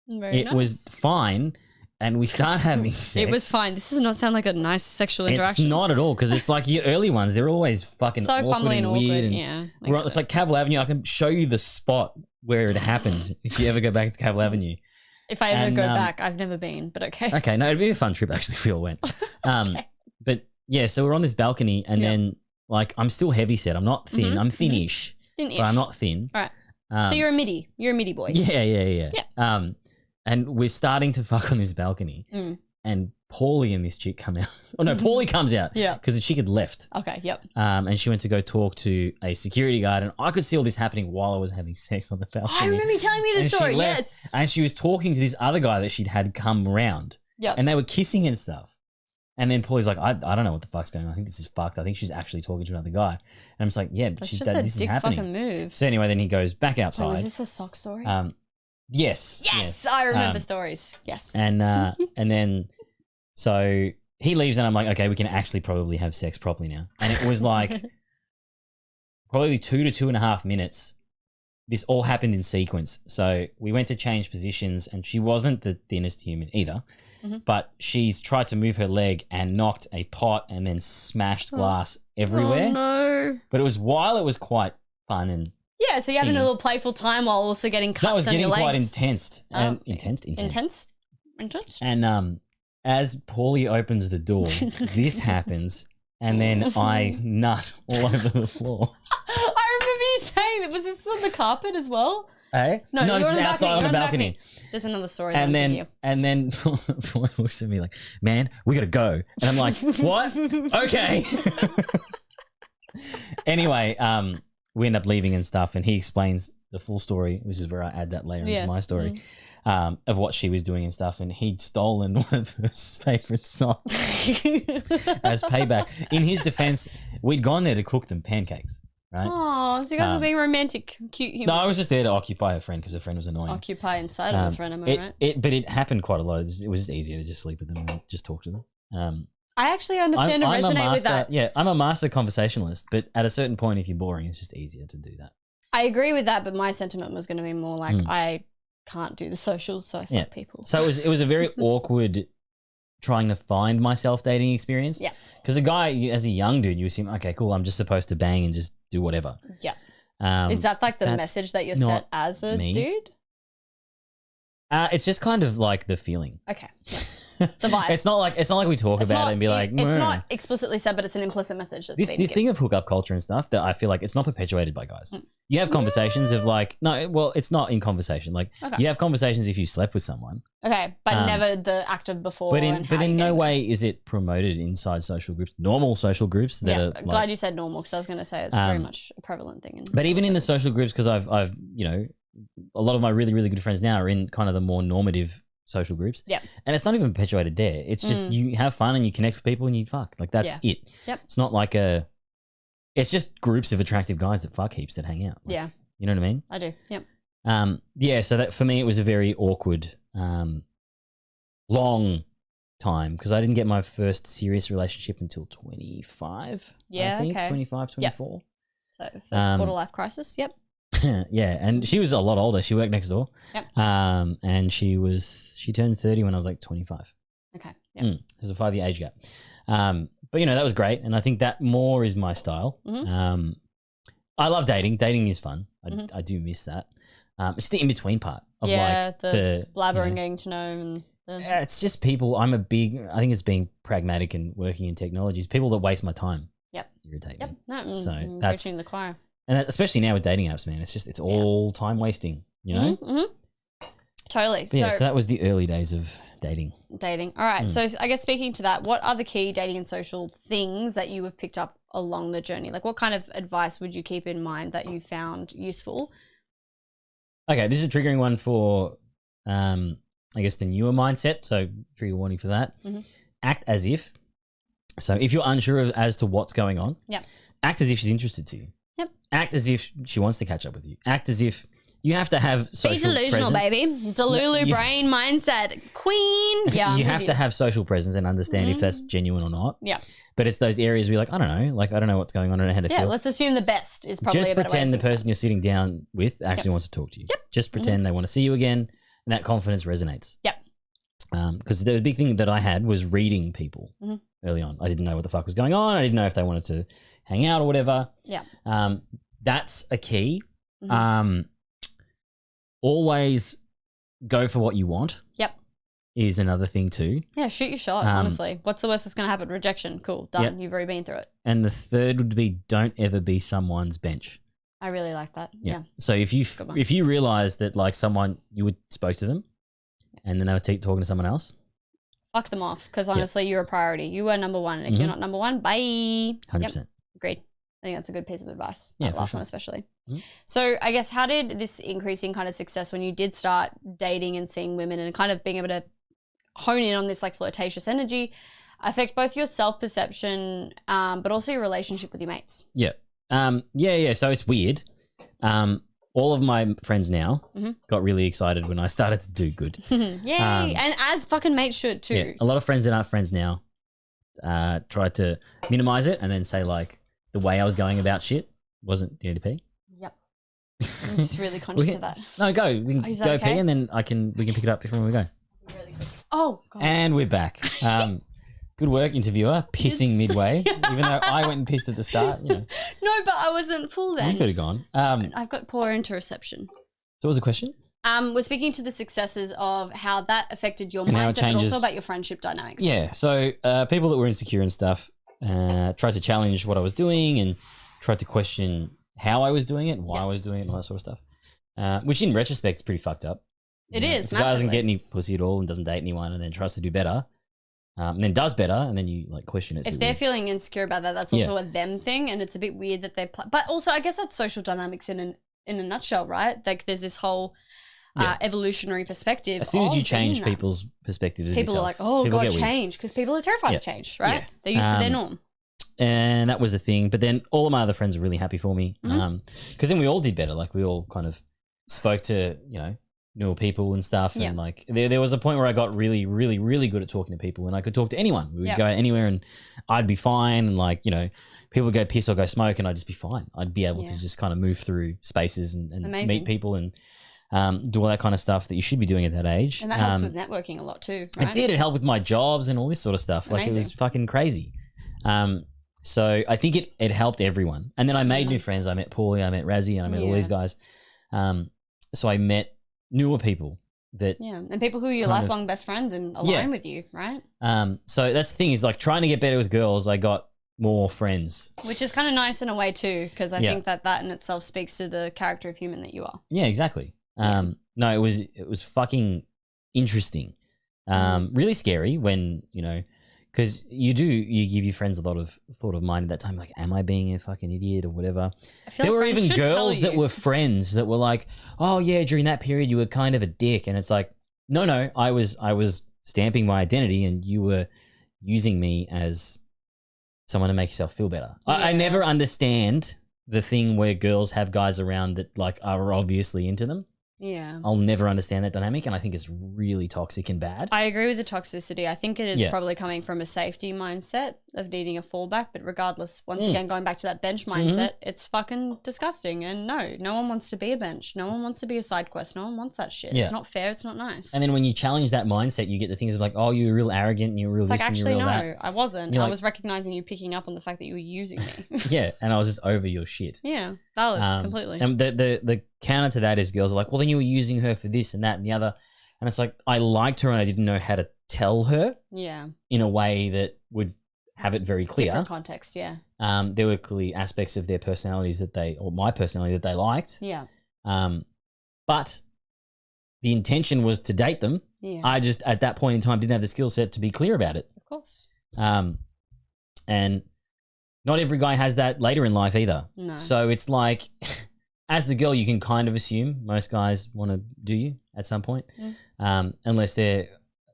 Very It nice. was fine. And we start having sex. It was fine. This does not sound like a nice sexual interaction. It's not at all, because it's like your early ones, they're always fucking So awkward fumbly and and weird. awkward, And yeah. it's like Cavill Avenue. I can show you the spot where it happens if you ever go back to Cavill Avenue. If I ever And, go back, I've never been, but okay. Okay, no, it'd be a fun trip actually if we all went. But yeah, so we're on this balcony, and then like I'm still heavy set. I'm not thin. I'm thinnish, Thin-ish. but I'm not thin. All right. So you're a midi. You're a midi boy. Yeah. And we're starting to fuck on this balcony, and Paulie and this chick come out. Oh no, Paulie comes out. Yeah. Because the chick had left. Okay. Yep. And she went to go talk to a security guard, and I could see all this happening while I was having sex on the balcony. I remember you telling me the And she story. left, Yes. And she was talking to this other guy that she'd had come round. Yep. And they were kissing and stuff. And then Paulie's like, I don't know what the fuck's going on. I think this is fucked. I think she's actually talking to another guy. And I'm just like, yeah, but That's she's just a this is dick happening. fucking move. So anyway, then he goes back Wait, outside. was this a sock story? Yes. Yes, I remember stories. Yes. And then so he leaves, and I'm like, okay, we can actually probably have sex properly now. And it was like probably 2 to 2.5 minutes. This all happened in sequence. So we went to change positions, and she wasn't the thinnest human either, but she's tried to move her leg and knocked a pot and then smashed glass everywhere. Oh no. But it was quite fun, and Yeah, so you're having a little playful time while also getting cuts that was on getting your legs. quite intense. And intense. Intense? And as Paulie opens the door, this happens, and then I nut all over the floor. I remember you saying that. Was this on the carpet as well? Hey? No, this you're is on the outside balcony, on the you're balcony. There's another story. And that I'm then thinking Paulie looks at me like, man, we gotta go. And I'm like, what? Okay. Anyway, we end up leaving and stuff, and he explains the full story, which is where I add that layer into my story. Of what she was doing and stuff, and he'd stolen one of her favorite socks as payback. In his defense, we'd gone there to cook them pancakes, right? Oh, so you guys were being romantic, cute humor. No, I was just there to occupy her friend because her friend was annoying. Occupy inside of a friend, am I right? But it happened quite a lot. It was just easier to just sleep with them and just talk to them. I actually understand and resonate with that. Yeah, I'm a master conversationalist, but at a certain point, if you're boring, it's just easier to do that. I agree with that, but my sentiment was going to be more like I can't do the socials, so I fuck people. So it was a very awkward trying to find myself dating experience. Yeah. Because a guy, as a young dude, you assume, okay, cool, I'm just supposed to bang and just do whatever. Yeah. Is that like the that's message that you're not set as a me. dude? It's just kind of like the feeling. Okay. Yeah. The vibe. It's not like we talk about it and be like, it's "Meh." not explicitly said, but it's an implicit message that's This being this given. thing of hookup culture and stuff that I feel like it's not perpetuated by guys. You have conversations of like, no, well, it's not in conversation. Like you have conversations if you slept with someone. Okay, but never the act of before. But and how in you no get it. way is it promoted inside social groups, normal social groups that Yeah, are like, glad you said normal because I was going to say it's very much a prevalent thing. But even in the social groups, because I've a lot of my really, really good friends now are in kind of the more normative social groups. Yeah. And it's not even perpetuated there. It's just you have fun and you connect with people and you fuck. Like that's it. Yep. It's not like it's just groups of attractive guys that fuck heaps that hang out. Like, Yeah. You know what I mean? I do. Yep. Yeah, so that for me it was a very awkward long time because I didn't get my first serious relationship until 25. Yeah, I think okay. 25, 24. So first quarter life crisis. Yep. Yeah, and she was a lot older. She worked next door. Yep. And she turned 30 when I was like 25. Okay. Yep. There's a 5-year age gap. But that was great, and I think that more is my style. I love dating. Dating is fun. I do miss that. It's the in between part of like the blabber and getting to know and it's just people. I think it's being pragmatic and working in technologies. People that waste my time. Yep. Irritate Yep. me. No, So that's preaching the choir. And especially now with dating apps, man, it's all time wasting. You know. Totally. But yeah, so that was the early days of dating. Dating. All right. So I guess speaking to that, what are the key dating and social things that you have picked up along the journey? Like what kind of advice would you keep in mind that you found useful? Okay, this is a triggering one for, I guess, the newer mindset. So trigger warning for that. Mm-hmm. Act as if. So if you're unsure as to what's going on, Yep. act as if she's interested to you. Yep. Act as if she wants to catch up with you. Act as if you have to have social Be delusional, presence. baby. Delulu brain mindset. Queen. Yeah. You have to have social presence and understand if that's genuine or not. Yeah. But it's those areas where you're like, I don't know. Like, I don't know what's going on. I don't know how to Yeah, feel. let's assume the best is probably Just a better way of pretend the thinking. person you're sitting down with actually wants to talk to you. Yep. Just pretend they want to see you again, and that confidence resonates. Yep. Because the big thing that I had was reading people Mhm. early on. I didn't know what the fuck was going on. I didn't know if they wanted to hang out or whatever. Yeah. That's a key. Mhm. Always go for what you want. Yep. Is another thing too. Yeah, shoot your shot, honestly. What's the worst that's going to happen? Rejection. Cool. Done. Yep. You've already been through it. And the third would be don't ever be someone's bench. I really like that. Yeah. So if one. you realize that like someone you would spoke to them, and then they were talking to someone else, Fuck them off because honestly, you're a priority. You are number one. And if you're not number one, bye. 100%. Yep. Agreed. I think that's a good piece of advice. Yeah, That for last sure. one especially. Mhm. So I guess how did this increasing kind of success when you did start dating and seeing women and kind of being able to hone in on this like flirtatious energy affect both your self-perception but also your relationship with your mates? Yeah. Yeah. So it's weird. All of my friends now got really excited when I started to do good. Yay. And as fucking mates should too. Yeah. A lot of friends that aren't friends now tried to minimize it and then say like the way I was going about shit wasn't the NDP. Yep. I'm just really conscious of that. No, go. We can Is go that okay? pee and then we can pick it up before we go. Oh, God. And we're back. Good work, interviewer. Pissing midway, even though I went and pissed at the start. You know, No, but I wasn't full then. you could have gone. I've got poor interoception. So what was the question? We're speaking to the successes of how that affected your And how it mindset, but changes- also about your friendship dynamics. Yeah. So people that were insecure and stuff tried to challenge what I was doing and tried to question how I was doing it and why I was doing it and all that sort of stuff. Which in retrospect is pretty fucked up. It You know, is, if a guy doesn't massively. get any pussy at all and doesn't date anyone and then tries to do better, and then does better, and then you like question it. It's a If bit they're weird. feeling insecure about that, that's also a them thing, and it's a bit weird that they're. But also, I guess that's social dynamics in a nutshell, right? Like, there's this whole evolutionary perspective. As soon as of you change being that. people's perspectives, of people are like, yourself, "Oh people God, get weird. change," because people are terrified of change, right? Yeah. They're used to their norm. And that was the thing. But then all of my other friends were really happy for me because then we all did better. Like we all kind of spoke to newer people and stuff. Yeah. And like there was a point where I got really, really, really good at talking to people, and I could talk to anyone. We would go anywhere, and I'd be fine. And like people would go piss or go smoke, and I'd just be fine. I'd be able to just kind of move through spaces and Amazing. meet people and do all that kind of stuff that you should be doing at that age. And that helps with networking a lot too, right? It did. It helped with my jobs and all this sort of stuff. Like it was Amazing. fucking crazy. So I think it helped everyone. And then I made new friends. I met Paulie, I met Razzie, and I met all these guys. So I met newer people that Yeah, and people who are your kind of- lifelong best friends and align with you, right? so that's the thing is like trying to get better with girls, I got more friends. Which is kind of nice in a way too, because I Yeah. think that in itself speaks to the character of human that you are. Yeah, exactly. No, it was fucking interesting. Really scary when, because you give your friends a lot of thought of mind at that time, like, am I being a fucking idiot or whatever? I feel There like were friends even should tell girls that you. were friends that were like, oh yeah, during that period you were kind of a dick. And it's like, no, I was stamping my identity and you were using me as someone to make yourself feel better. I never understand the thing where girls have guys around that like are obviously into them. Yeah. I'll never understand that dynamic, and I think it's really toxic and bad. I agree with the toxicity. I think it is Yeah. probably coming from a safety mindset of needing a fallback. But regardless, once Mm. again, going back to that bench mindset, it's fucking disgusting. And no one wants to be a bench. No one wants to be a side quest. No one wants that shit. Yeah. It's not fair. It's not nice. And then when you challenge that mindset, you get the things of like, oh, you're real arrogant, and you're real it's this, like, and you're actually, real no, that. I wasn't. You're I like- was recognizing you picking up on the fact that you were using me. Yeah, and I was just over your shit. Yeah, valid, completely. And the counter to that is girls are like, well, then you were using her for this and that and the other. And it's like, I liked her and I didn't know how to tell her Yeah, in a way that would have it very clear. different context. Yeah, There were clearly aspects of their personalities or my personality that they liked. yeah. But the intention was to date them. Yeah. I just at that point in time didn't have the skill set to be clear about it. Of course. And not every guy has that later in life either. No. So it's like, as the girl, you can kind of assume most guys want to do you at some point, unless they're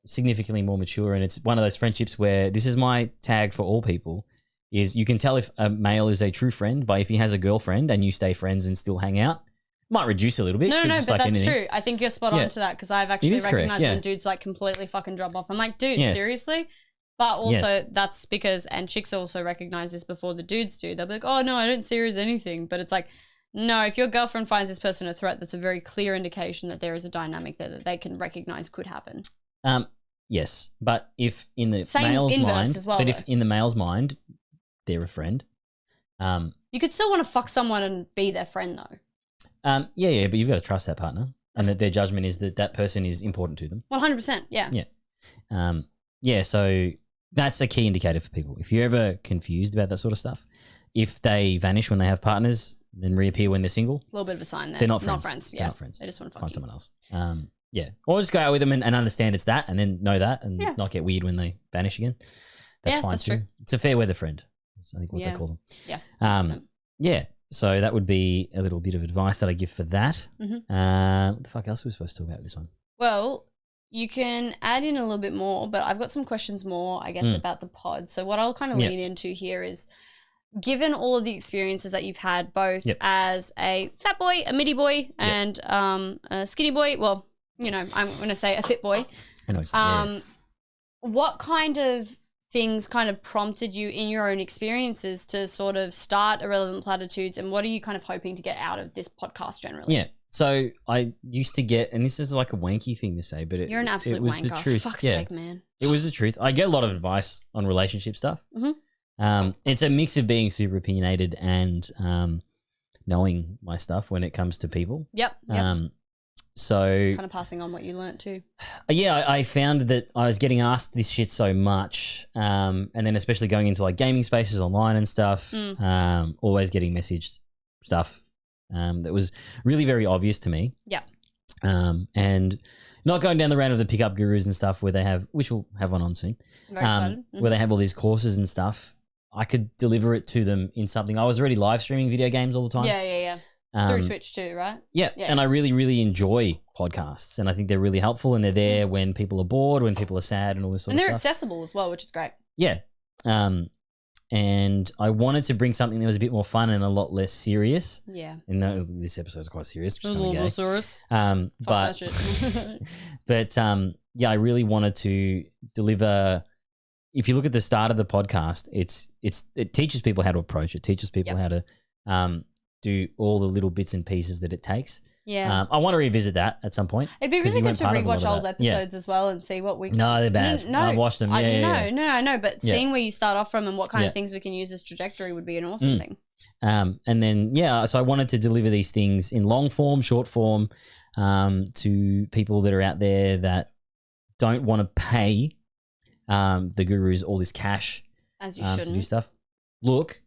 significantly more mature. And it's one of those friendships where this is my tag for all people: is you can tell if a male is a true friend by if he has a girlfriend and you stay friends and still hang out. Might reduce a little bit. No, just but like that's anything. true. I think you're spot on Yeah. to that because I've actually is correct, recognized yeah. when dudes like completely fucking drop off. I'm like, dude, Yes. seriously? But also Yes. that's because, and chicks also recognize this before the dudes do. They'll be like, oh no, I don't see her as anything. But it's like, no, if your girlfriend finds this person a threat, that's a very clear indication that there is a dynamic there that they can recognize could happen. Yes, but if in the Same male's inverse mind, as well, but if though. in the male's mind, they're a friend. You could still want to fuck someone and be their friend though. Yeah, but you've got to trust that partner, and that their judgment is that that person is important to them. 100%, yeah. Yeah. So that's a key indicator for people. If you're ever confused about that sort of stuff, if they vanish when they have partners, then reappear when they're single, A little bit of a sign there. they're not friends. Yeah. They're not friends. They just want to fuck Find you. someone else. Yeah, or just go out with them and understand it's that, and then know that, and Yeah. not get weird when they vanish again. That's Yeah, fine that's too. true. It's a fair weather friend. That's, I think what Yeah. they call them. Yeah. Yeah. So that would be a little bit of advice that I give for that. Mhm. What the fuck else were we supposed to talk about with this one? Well, you can add in a little bit more, but I've got some questions more, I guess, about the pod. So what I'll kind of Yeah. lean into here is, given all of the experiences that you've had, both Yep. as a fat boy, a midi boy, and a skinny boy, well, you know, I'm going to say a fit boy. I know. Yeah. What kind of things kind of prompted you in your own experiences to sort of start Irrelevant Platitudes, and what are you kind of hoping to get out of this podcast generally? Yeah. So I used to get, and this is like a wanky thing to say, but You're an absolute it was wanker. the truth. Fuck's yeah. sake, man. It was the truth. I get a lot of advice on relationship stuff. Mhm. It's a mix of being super opinionated and knowing my stuff when it comes to people. Yep. So Kind of passing on what you learnt too. yeah, I found that I was getting asked this shit so much, and then especially going into like gaming spaces online and stuff, always getting messaged stuff that was really very obvious to me. Yeah. And not going down the route of the pickup gurus and stuff where they have, which we'll have one on soon, Very excited. where they have all these courses and stuff. I could deliver it to them in something. I was already live streaming video games all the time. Yeah. Through Twitch too, right? Yeah, and I really, really enjoy podcasts, and I think they're really helpful, and they're there when people are bored, when people are sad, and all this sort And of they're stuff. accessible as well, which is great. Yeah. And I wanted to bring something that was a bit more fun and a lot less serious. Yeah. And this episode is quite serious, which is kind of gay. Lolosaurus. But Fuck that shit. but yeah, I really wanted to deliver. If you look at the start of the podcast, it teaches people how to approach it. Teaches people how to do all the little bits and pieces that it takes. Yeah. I want to revisit that at some point. It'd be 'cause really you good weren't to part of a lot rewatch of old that. Yeah. episodes as well and see what we No, they're bad. I've watched them. Yeah. I know, but Yeah. seeing where you start off from and what kind Yeah. of things we can use as trajectory would be an awesome thing. And then, so I wanted to deliver these things in long form, short form, to people that are out there that don't want to pay the gurus all this cash As you to do shouldn't. stuff. Look,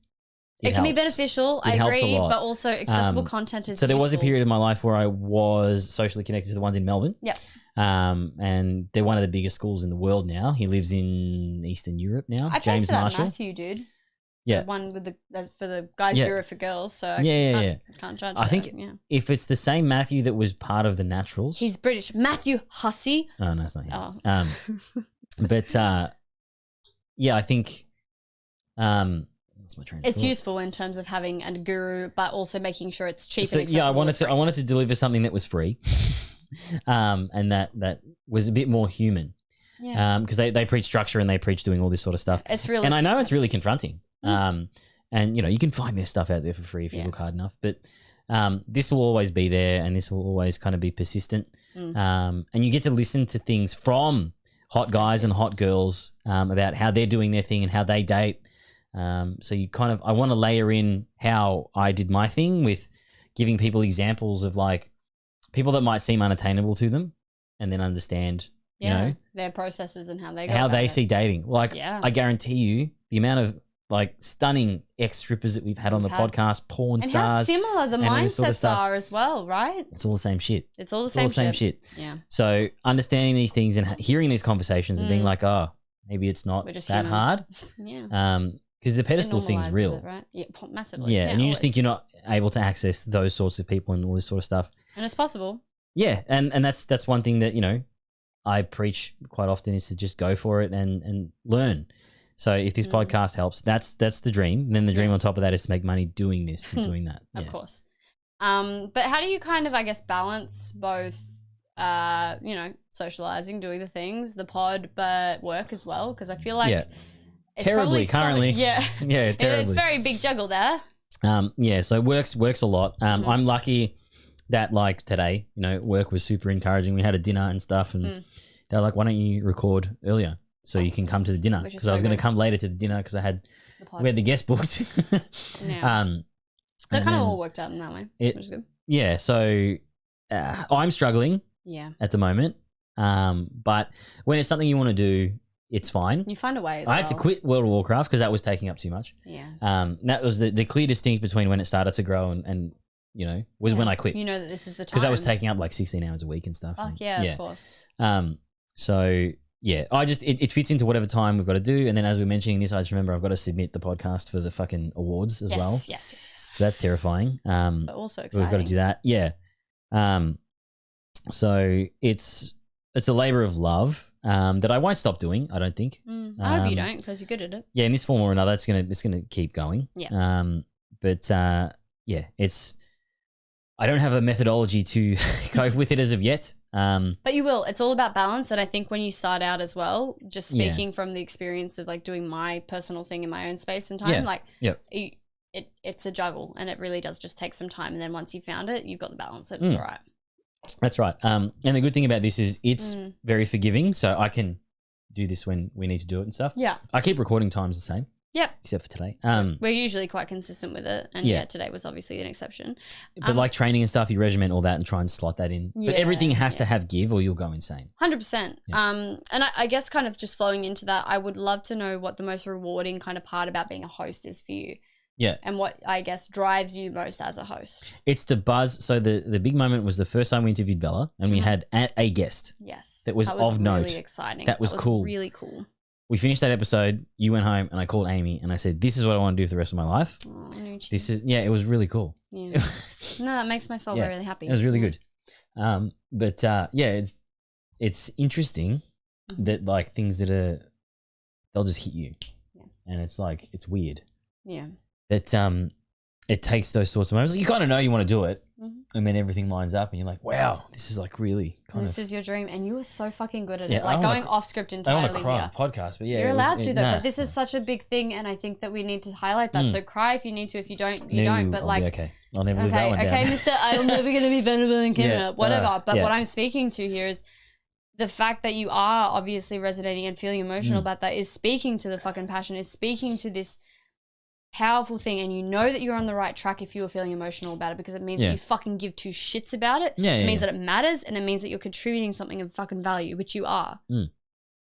It can be helps. beneficial, It I helps a agree, lot. but also accessible content is So there was a useful. period in my life where I was socially connected to the ones in Melbourne. Yep. And they're one of the biggest schools in the world now. He lives in Eastern Europe now. I James paid for that Marshall. Matthew, dude. Yeah. The one with that's for the guys Yeah. bureau for girls, so I Yeah. can't judge I that, think yeah. if it's the same Matthew that was part of the Naturals. He's British. Matthew Hussey. Oh, no, it's not him. Oh. But yeah, I think what's my train of It's thought? useful in terms of having a guru, but also making sure it's cheap So and accessible. yeah, I wanted and to deliver something that was free, and that was a bit more human. free. Yeah. Because they preach structure and they preach doing all this sort of stuff. It's realistic and I know to it's really confronting. And you can find their stuff out there for free if you Yeah. look hard enough. But this will always be there, and this will always kind of be persistent. And you get to listen to things from hot guys and hot girls about how they're doing their thing and how they date. So you I want to layer in how I did my thing with giving people examples of like people that might seem unattainable to them, and then understand, their processes and how they go how about they it. see dating. Like, Yeah. I guarantee you, the amount of like stunning ex-strippers that we've had on the podcast, porn and stars. how similar the and all this mindsets sort of stuff. are as well, right? It's all the same shit. It's all the It's same all the same shit. Yeah. So understanding these things and hearing these conversations and being like, oh, maybe it's not We're just that human. hard. Yeah. Because the pedestal It thing's normalises real. it, right? Yeah, massively. Yeah, and you just always. think you're not able to access those sorts of people and all this sort of stuff. And it's possible. Yeah, and that's one thing that, you know, I preach quite often is to just go for it and learn. So if this podcast helps, that's the dream. And then the dream on top of that is to make money doing this and doing that. Of Yeah. course. But how do you kind of, I guess, balance both, you know, socializing, doing the things, the pod, but work as well? Because I feel like it's terribly probably currently. yeah. Yeah, terribly. It's very big juggle there. Yeah, so works a lot. I'm lucky that like today, you know, work was super encouraging. We had a dinner and stuff, and they're like, "Why don't you record earlier so you can come to the dinner?" Which is Because I was so going good. to come later to the dinner because we had the guest booked. Yeah. So it and kind of then all worked out in that way, which is good. Yeah, so I'm struggling Yeah. at the moment, but when it's something you want to do, it's fine. You find a way as I had to quit World of Warcraft because that was taking up too much. Yeah. That was the clear distinct between when it started to grow and you know, was when I quit. You know that this is the time. Because I was taking up like 16 hours a week and stuff. Fuck and- yeah, of course. So yeah, it fits into whatever time we've got to do. And then as we're mentioning this, I just remember I've got to submit the podcast for the fucking awards as well. Yes. So that's terrifying. But also We've got to exciting. do that. Yeah. So it's a labor of love that I won't stop doing, I don't think. I hope you don't, because you're good at it. Yeah, in this form or another, it's gonna keep going. Yeah. But yeah, I don't have a methodology to cope with it as of yet. But you will. It's all about balance. And I think when you start out as well, just Yeah. speaking from the experience of like doing my personal thing in my own space and time, like it's a juggle, and it really does just take some time. And then once you've found it, you've got the balance. It's all right. That's right. And the good thing about this is it's very forgiving, so I can do this when we need to do it and stuff. Yeah. I keep recording times the same. Yep. Except for today. We're usually quite consistent with it. And Yeah. yeah, today was obviously an exception. But like training and stuff, you regiment all that and try and slot that in. Yeah, but everything has to have give or you'll go insane. 100%. And I guess kind of just flowing into that, I would love to know what the most rewarding kind of part about being a host is for you. Yeah. And what I guess drives you most as a host. It's the buzz. So the big moment was the first time we interviewed Bella and we had a guest. Yes. That was of note. Really exciting. That was cool. Really cool. We finished that episode. You went home and I called Amy and I said, "This is what I want to do for the rest of my life." Oh, This is it was really cool. Yeah. No, that makes my soul really happy. It was really Yeah. good. But it's interesting that like things that they'll just hit you. Yeah. And it's like it's weird. Yeah. That it takes those sorts of moments. You kind of know you want to do it, Mhm. and then everything lines up, and you're like, "Wow, this is like really kind This of." is your dream, and you were so fucking good at Yeah, it. I Like don't wanna going off script I entirely don't want to cry here. on the podcast, but yeah, You're it was- allowed to though, nah. but this is such a big thing, and I think that we need to highlight that. Mm. So cry if you need to. If you don't, you No, don't. But I'll like, be okay. I'll never live that one down. okay, Mister, I'm never gonna be vulnerable and camera, Yeah, whatever. But yeah. what I'm speaking to here is the fact that you are obviously resonating and feeling emotional Mm. about that is speaking to the fucking passion, is speaking to this powerful thing, and you know that you're on the right track if you are feeling emotional about it, because it means Yeah. that you fucking give two shits about it. Yeah, it yeah, means yeah. that it matters, and it means that you're contributing something of fucking value, which you are.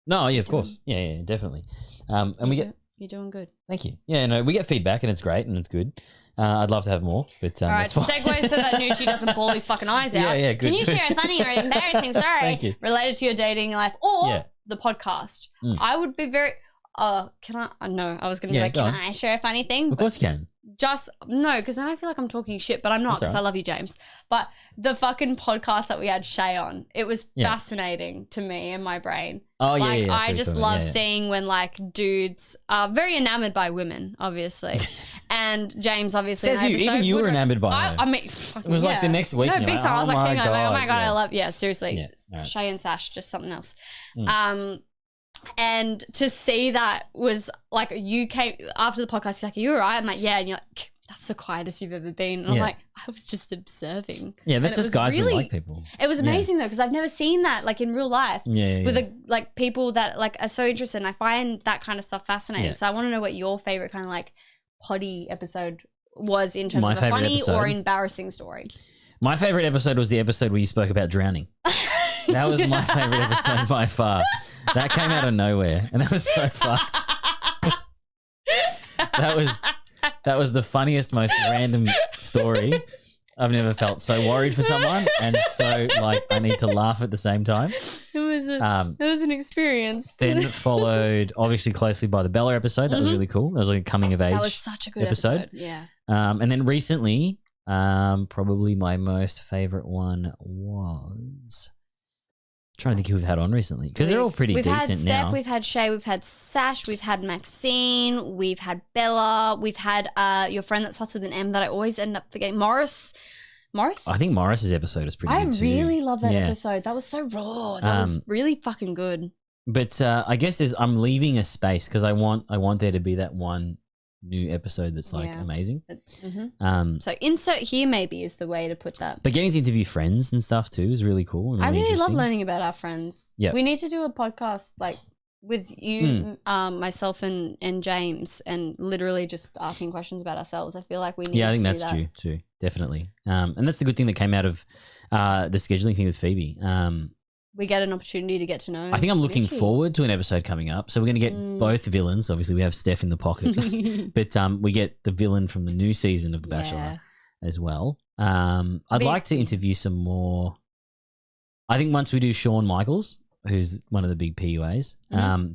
No, yeah, of course, yeah, definitely. And we get You're doing good. thank you. Yeah, no, we get feedback and it's great and it's good. I'd love to have more, but All right, that's fine. segue so that Nucci doesn't bawl his fucking eyes out. Yeah, good. Can you share a funny or embarrassing story Thank you. related to your dating life or Yeah. the podcast? Mm. I would be very. Can I? No, I was going to be Yeah, like, go can on. I share a funny thing? Of course you can. Just no, because then I feel like I'm talking shit, but I'm not, That's because all I right. love you, James. But the fucking podcast that we had Shay on, it was Yeah. fascinating to me in my brain. Oh, yeah, like yeah, I so just something, love yeah. seeing when like dudes are very enamored by women, obviously, and James obviously. in Says that you, even episode you were would- enamored by her. I mean, It was like the next week No, and you're big like, time. I was oh like, my thinking, oh my God, god, yeah. I love. Yeah, seriously, Yeah, all right. Shay and Sash, just something else. Mm. And to see that was like you came after the podcast. You're like, are you alright? I'm like, yeah. And you're like, that's the quietest you've ever been. And I'm Yeah. like, I was just observing. Yeah, that's And it just was guys really- who like people. It was Yeah. amazing though, because I've never seen that like in real life. Yeah, With like people that like are so interested. And I find that kind of stuff fascinating. Yeah. So I want to know what your favorite kind of like potty episode was in terms My of a favourite funny episode? or embarrassing story. My favorite episode was the episode where you spoke about drowning. That was my favorite episode by far. That came out of nowhere, and that was so fucked. that was the funniest, most random story. I've never felt so worried for someone and so like I need to laugh at the same time. It was an experience. Then followed obviously closely by the Bella episode. That was really cool. That was like a coming of age. That was such a good episode. Yeah. And then recently, probably my most favorite one was. Trying to think who we've had on recently because they're all pretty decent now. We've had Steph, we've had Shay, we've had Sash, we've had Maxine, we've had Bella, we've had your friend that starts with an M that I always end up forgetting, Morris. I think Morris's episode is pretty good too. I really love that episode. That was so raw. That was really fucking good. But I guess I'm leaving a space because I want there to be that one new episode that's like amazing. So insert here maybe is the way to put that. But getting to interview friends and stuff too is really cool. And I really love interesting. learning about our friends. Yeah, we need to do a podcast like with you, myself, and James, and literally just asking questions about ourselves. I feel like we need. Yeah, I think that's true too. Definitely. And that's the good thing that came out of the scheduling thing with Phoebe. We get an opportunity to get to know. I think I'm looking forward to an episode coming up. So we're going to get both villains. Obviously, we have Steph in the pocket, but we get the villain from the new season of The Bachelor as well. I'd like to interview some more. I think once we do Shawn Michaels, who's one of the big PUAs, that's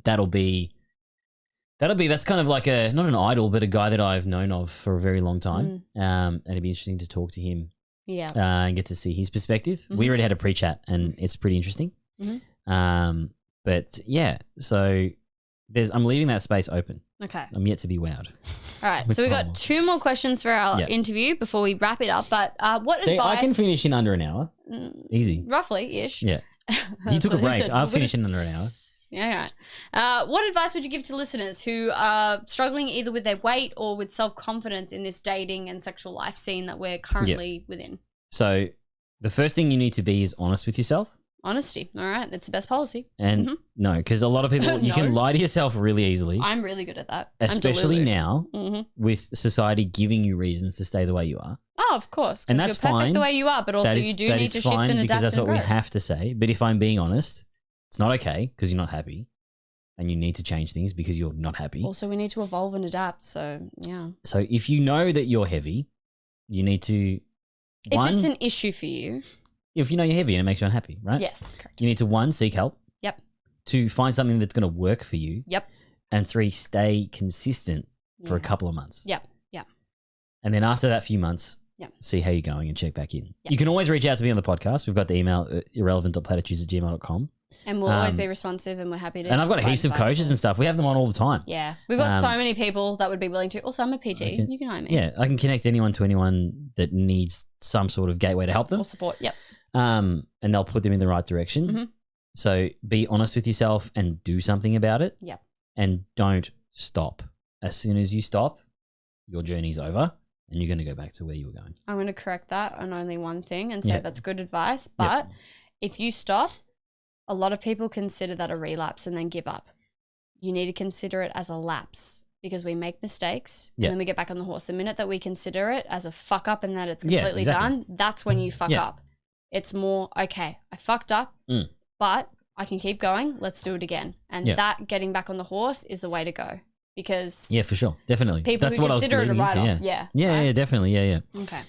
kind of like not an idol, but a guy that I've known of for a very long time. And it'd be interesting to talk to him. Yeah. And get to see his perspective. We already had a pre-chat and it's pretty interesting. But yeah, so I'm leaving that space open. Okay. I'm yet to be wowed. All right. So we got 2 more questions for our interview before we wrap it up. But what advice? I can finish in under an hour. Easy. Roughly-ish. Yeah. You took a break. I'll finish in under an hour. Yeah, right. What advice would you give to listeners who are struggling either with their weight or with self-confidence in this dating and sexual life scene that we're currently within? So the first thing you need to be is honest with yourself. Honesty. All right. That's the best policy. And no, because a lot of people, you can lie to yourself really easily. I'm really good at that. Especially now with society giving you reasons to stay the way you are. Oh, of course. And that's you're perfect fine. the way you are, but also you do need to shift and adapt because that's and what we grow. have to say. But if I'm being honest, it's not okay because you're not happy and you need to change things because you're not happy. Also, we need to evolve and adapt. So, yeah. So if you know that you're heavy, you need to... If it's an issue for you... If you know you're heavy and it makes you unhappy, right? Yes, correct. You need to 1, seek help. Yep. 2, find something that's going to work for you. Yep. And 3, stay consistent for a couple of months. Yep. Yep. And then after that few months, see how you're going and check back in. Yep. You can always reach out to me on the podcast. We've got the email irrelevant.platitudes@gmail.com. And we'll always be responsive and we're happy to. And I've got heaps of coaches and stuff. We have them on all the time. Yeah. We've got so many people that would be willing to. Also, I'm a PT. You can hire me. Yeah. I can connect anyone to anyone that needs some sort of gateway to help them. Or support. Yep. And they'll put them in the right direction. So be honest with yourself and do something about it. Yep. And don't stop. As soon as you stop, your journey's over and you're going to go back to where you were going. I'm going to correct that on only one thing and say that's good advice. But if you stop, a lot of people consider that a relapse and then give up. You need to consider it as a lapse because we make mistakes and then we get back on the horse. The minute that we consider it as a fuck up and that it's completely done, that's when you fuck up. It's more, okay, I fucked up, but I can keep going. Let's do it again. And that getting back on the horse is the way to go because yeah, for sure. Definitely. People that's who what consider I was it a write-off. right? Yeah, definitely. Yeah. Okay.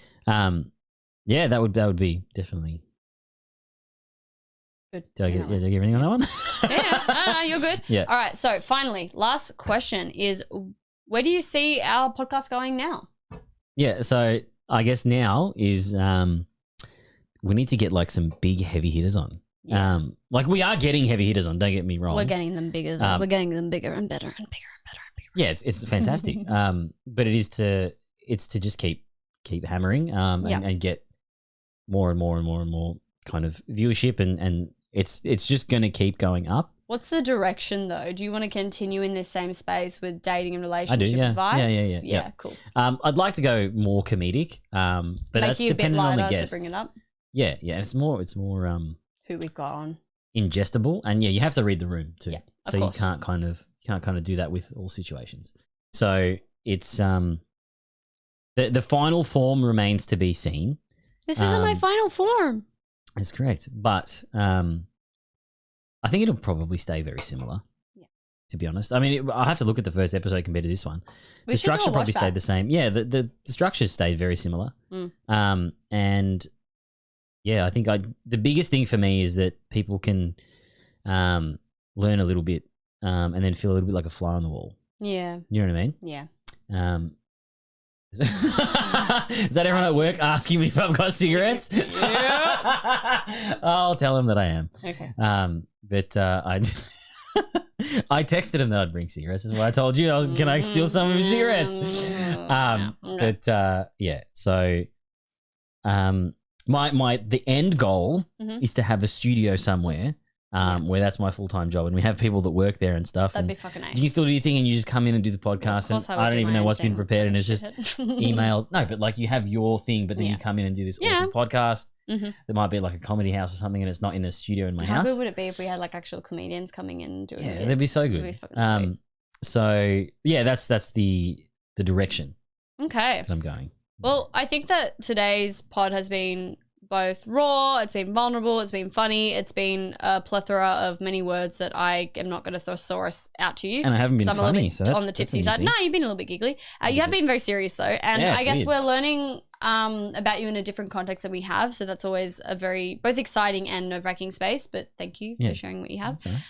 Yeah, that would be definitely good. Did I get everything on that one? No, you're good. Yeah. All right. So finally, last question is, where do you see our podcast going now? Yeah. So I guess now is we need to get like some big heavy hitters on. Yeah. Like we are getting heavy hitters on. Don't get me wrong. We're getting them bigger. We're getting them bigger and better and bigger and better and bigger. Yeah, it's fantastic. But it's to just keep hammering and get more and more and more and more kind of viewership and it's just going to keep going up. What's the direction though? Do you want to continue in this same space with dating and relationship advice? Yeah, cool. I'd like to go more comedic, but that's dependent on the guests. To bring it up. Yeah, it's more who we've got on ingestible, and you have to read the room too. Yeah, so you can't kind of do that with all situations. So it's the final form remains to be seen. This isn't my final form. That's correct, but I think it'll probably stay very similar. Yeah. To be honest, I mean, I have to look at the first episode compared to this one. We The should do a structure probably watch back. stayed the same. Yeah, the structures stayed very similar. Mm. And yeah, I think the biggest thing for me is that people can learn a little bit and then feel a little bit like a fly on the wall. Yeah. You know what I mean? Yeah. Is that everyone at work asking me if I've got cigarettes? Yeah. I'll tell them that I am. Okay. But I texted him that I'd bring cigarettes. That's why I told you can I steal some of his cigarettes? But yeah, so the end goal is to have a studio somewhere where that's my full-time job, and we have people that work there and stuff. That'd and be fucking nice. You can still do your thing and you just come in and do the podcast, and I don't even know what's been prepared, and it's just email. No, but like you have your thing, but then you come in and do this awesome podcast. There might be like a comedy house or something, and it's not in a studio in my house. How good would it be if we had like actual comedians coming in and doing it? Yeah, that'd be so good. That'd be fucking sweet. So yeah, that's the direction Okay. that I'm going. Well, I think that today's pod has been both raw, it's been vulnerable, it's been funny, it's been a plethora of many words that I am not going to thesaurus out to you. And I haven't been I'm a little funny, bit so that's on the that's a tipsy new side. thing. No, you've been a little bit giggly. You have been very serious though, and Yeah, it's I guess weird. we're learning about you in a different context that we have. So that's always a very both exciting and nerve-wracking space. But thank you for sharing what you have. That's all right.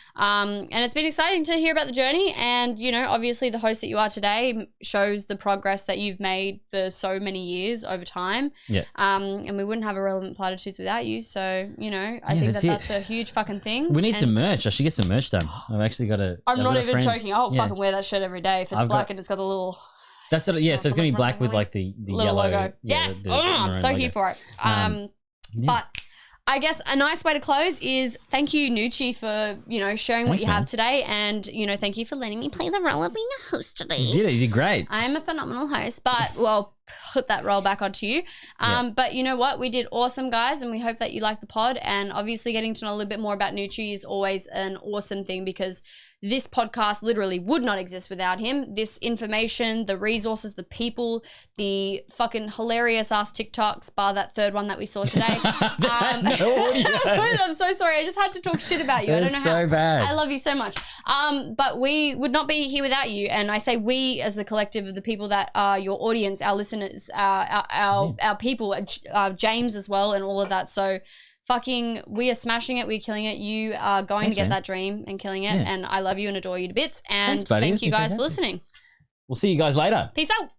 And it's been exciting to hear about the journey. And you know, obviously, the host that you are today shows the progress that you've made for so many years over time. Yeah. And we wouldn't have Irrelevant Platitudes without you. So you know, I think that's a huge fucking thing. We need And some merch. I should get some merch done. I've actually got a. I'm I've not got a even friend- joking. I'll yeah. fucking wear that shirt every day if it's I've black got- and it's got the little. That's sort of, yeah. So it's gonna be black with like the little yellow logo. yeah, Yes, the I'm maroon so logo. here for it. Yeah. But I guess a nice way to close is thank you, Nucci, for sharing what Thanks, you have man. today, and thank you for letting me play the role of being a host today. You did it. You did great. I am a phenomenal host, but well, put that role back onto you. But you know what? We did awesome, guys, and we hope that you like the pod. And obviously, getting to know a little bit more about Nucci is always an awesome thing because this podcast literally would not exist without him. This information, the resources, the people, the fucking hilarious ass TikToks, bar that third one that we saw today. I'm so sorry. I just had to talk shit about you. I don't know so how. bad. I love you so much. But we would not be here without you. And I say we as the collective of the people that are your audience, our listeners, our people, James as well, and all of that. So fucking, we are smashing it. We're killing it. You are going Thanks, to get man. that dream and killing it. Yeah. And I love you and adore you to bits. And Thanks, buddy. thank That's you been guys for fantastic. listening. We'll see you guys later. Peace out.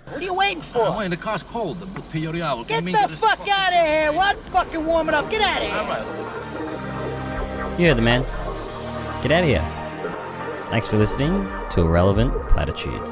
What are you waiting for? I'm waiting. The car's cold. Get Get the fuck out of here! What? Fucking warm it up. Get out of here! All right. You heard the man. Get out of here. Thanks for listening to Irrelevant Platitudes.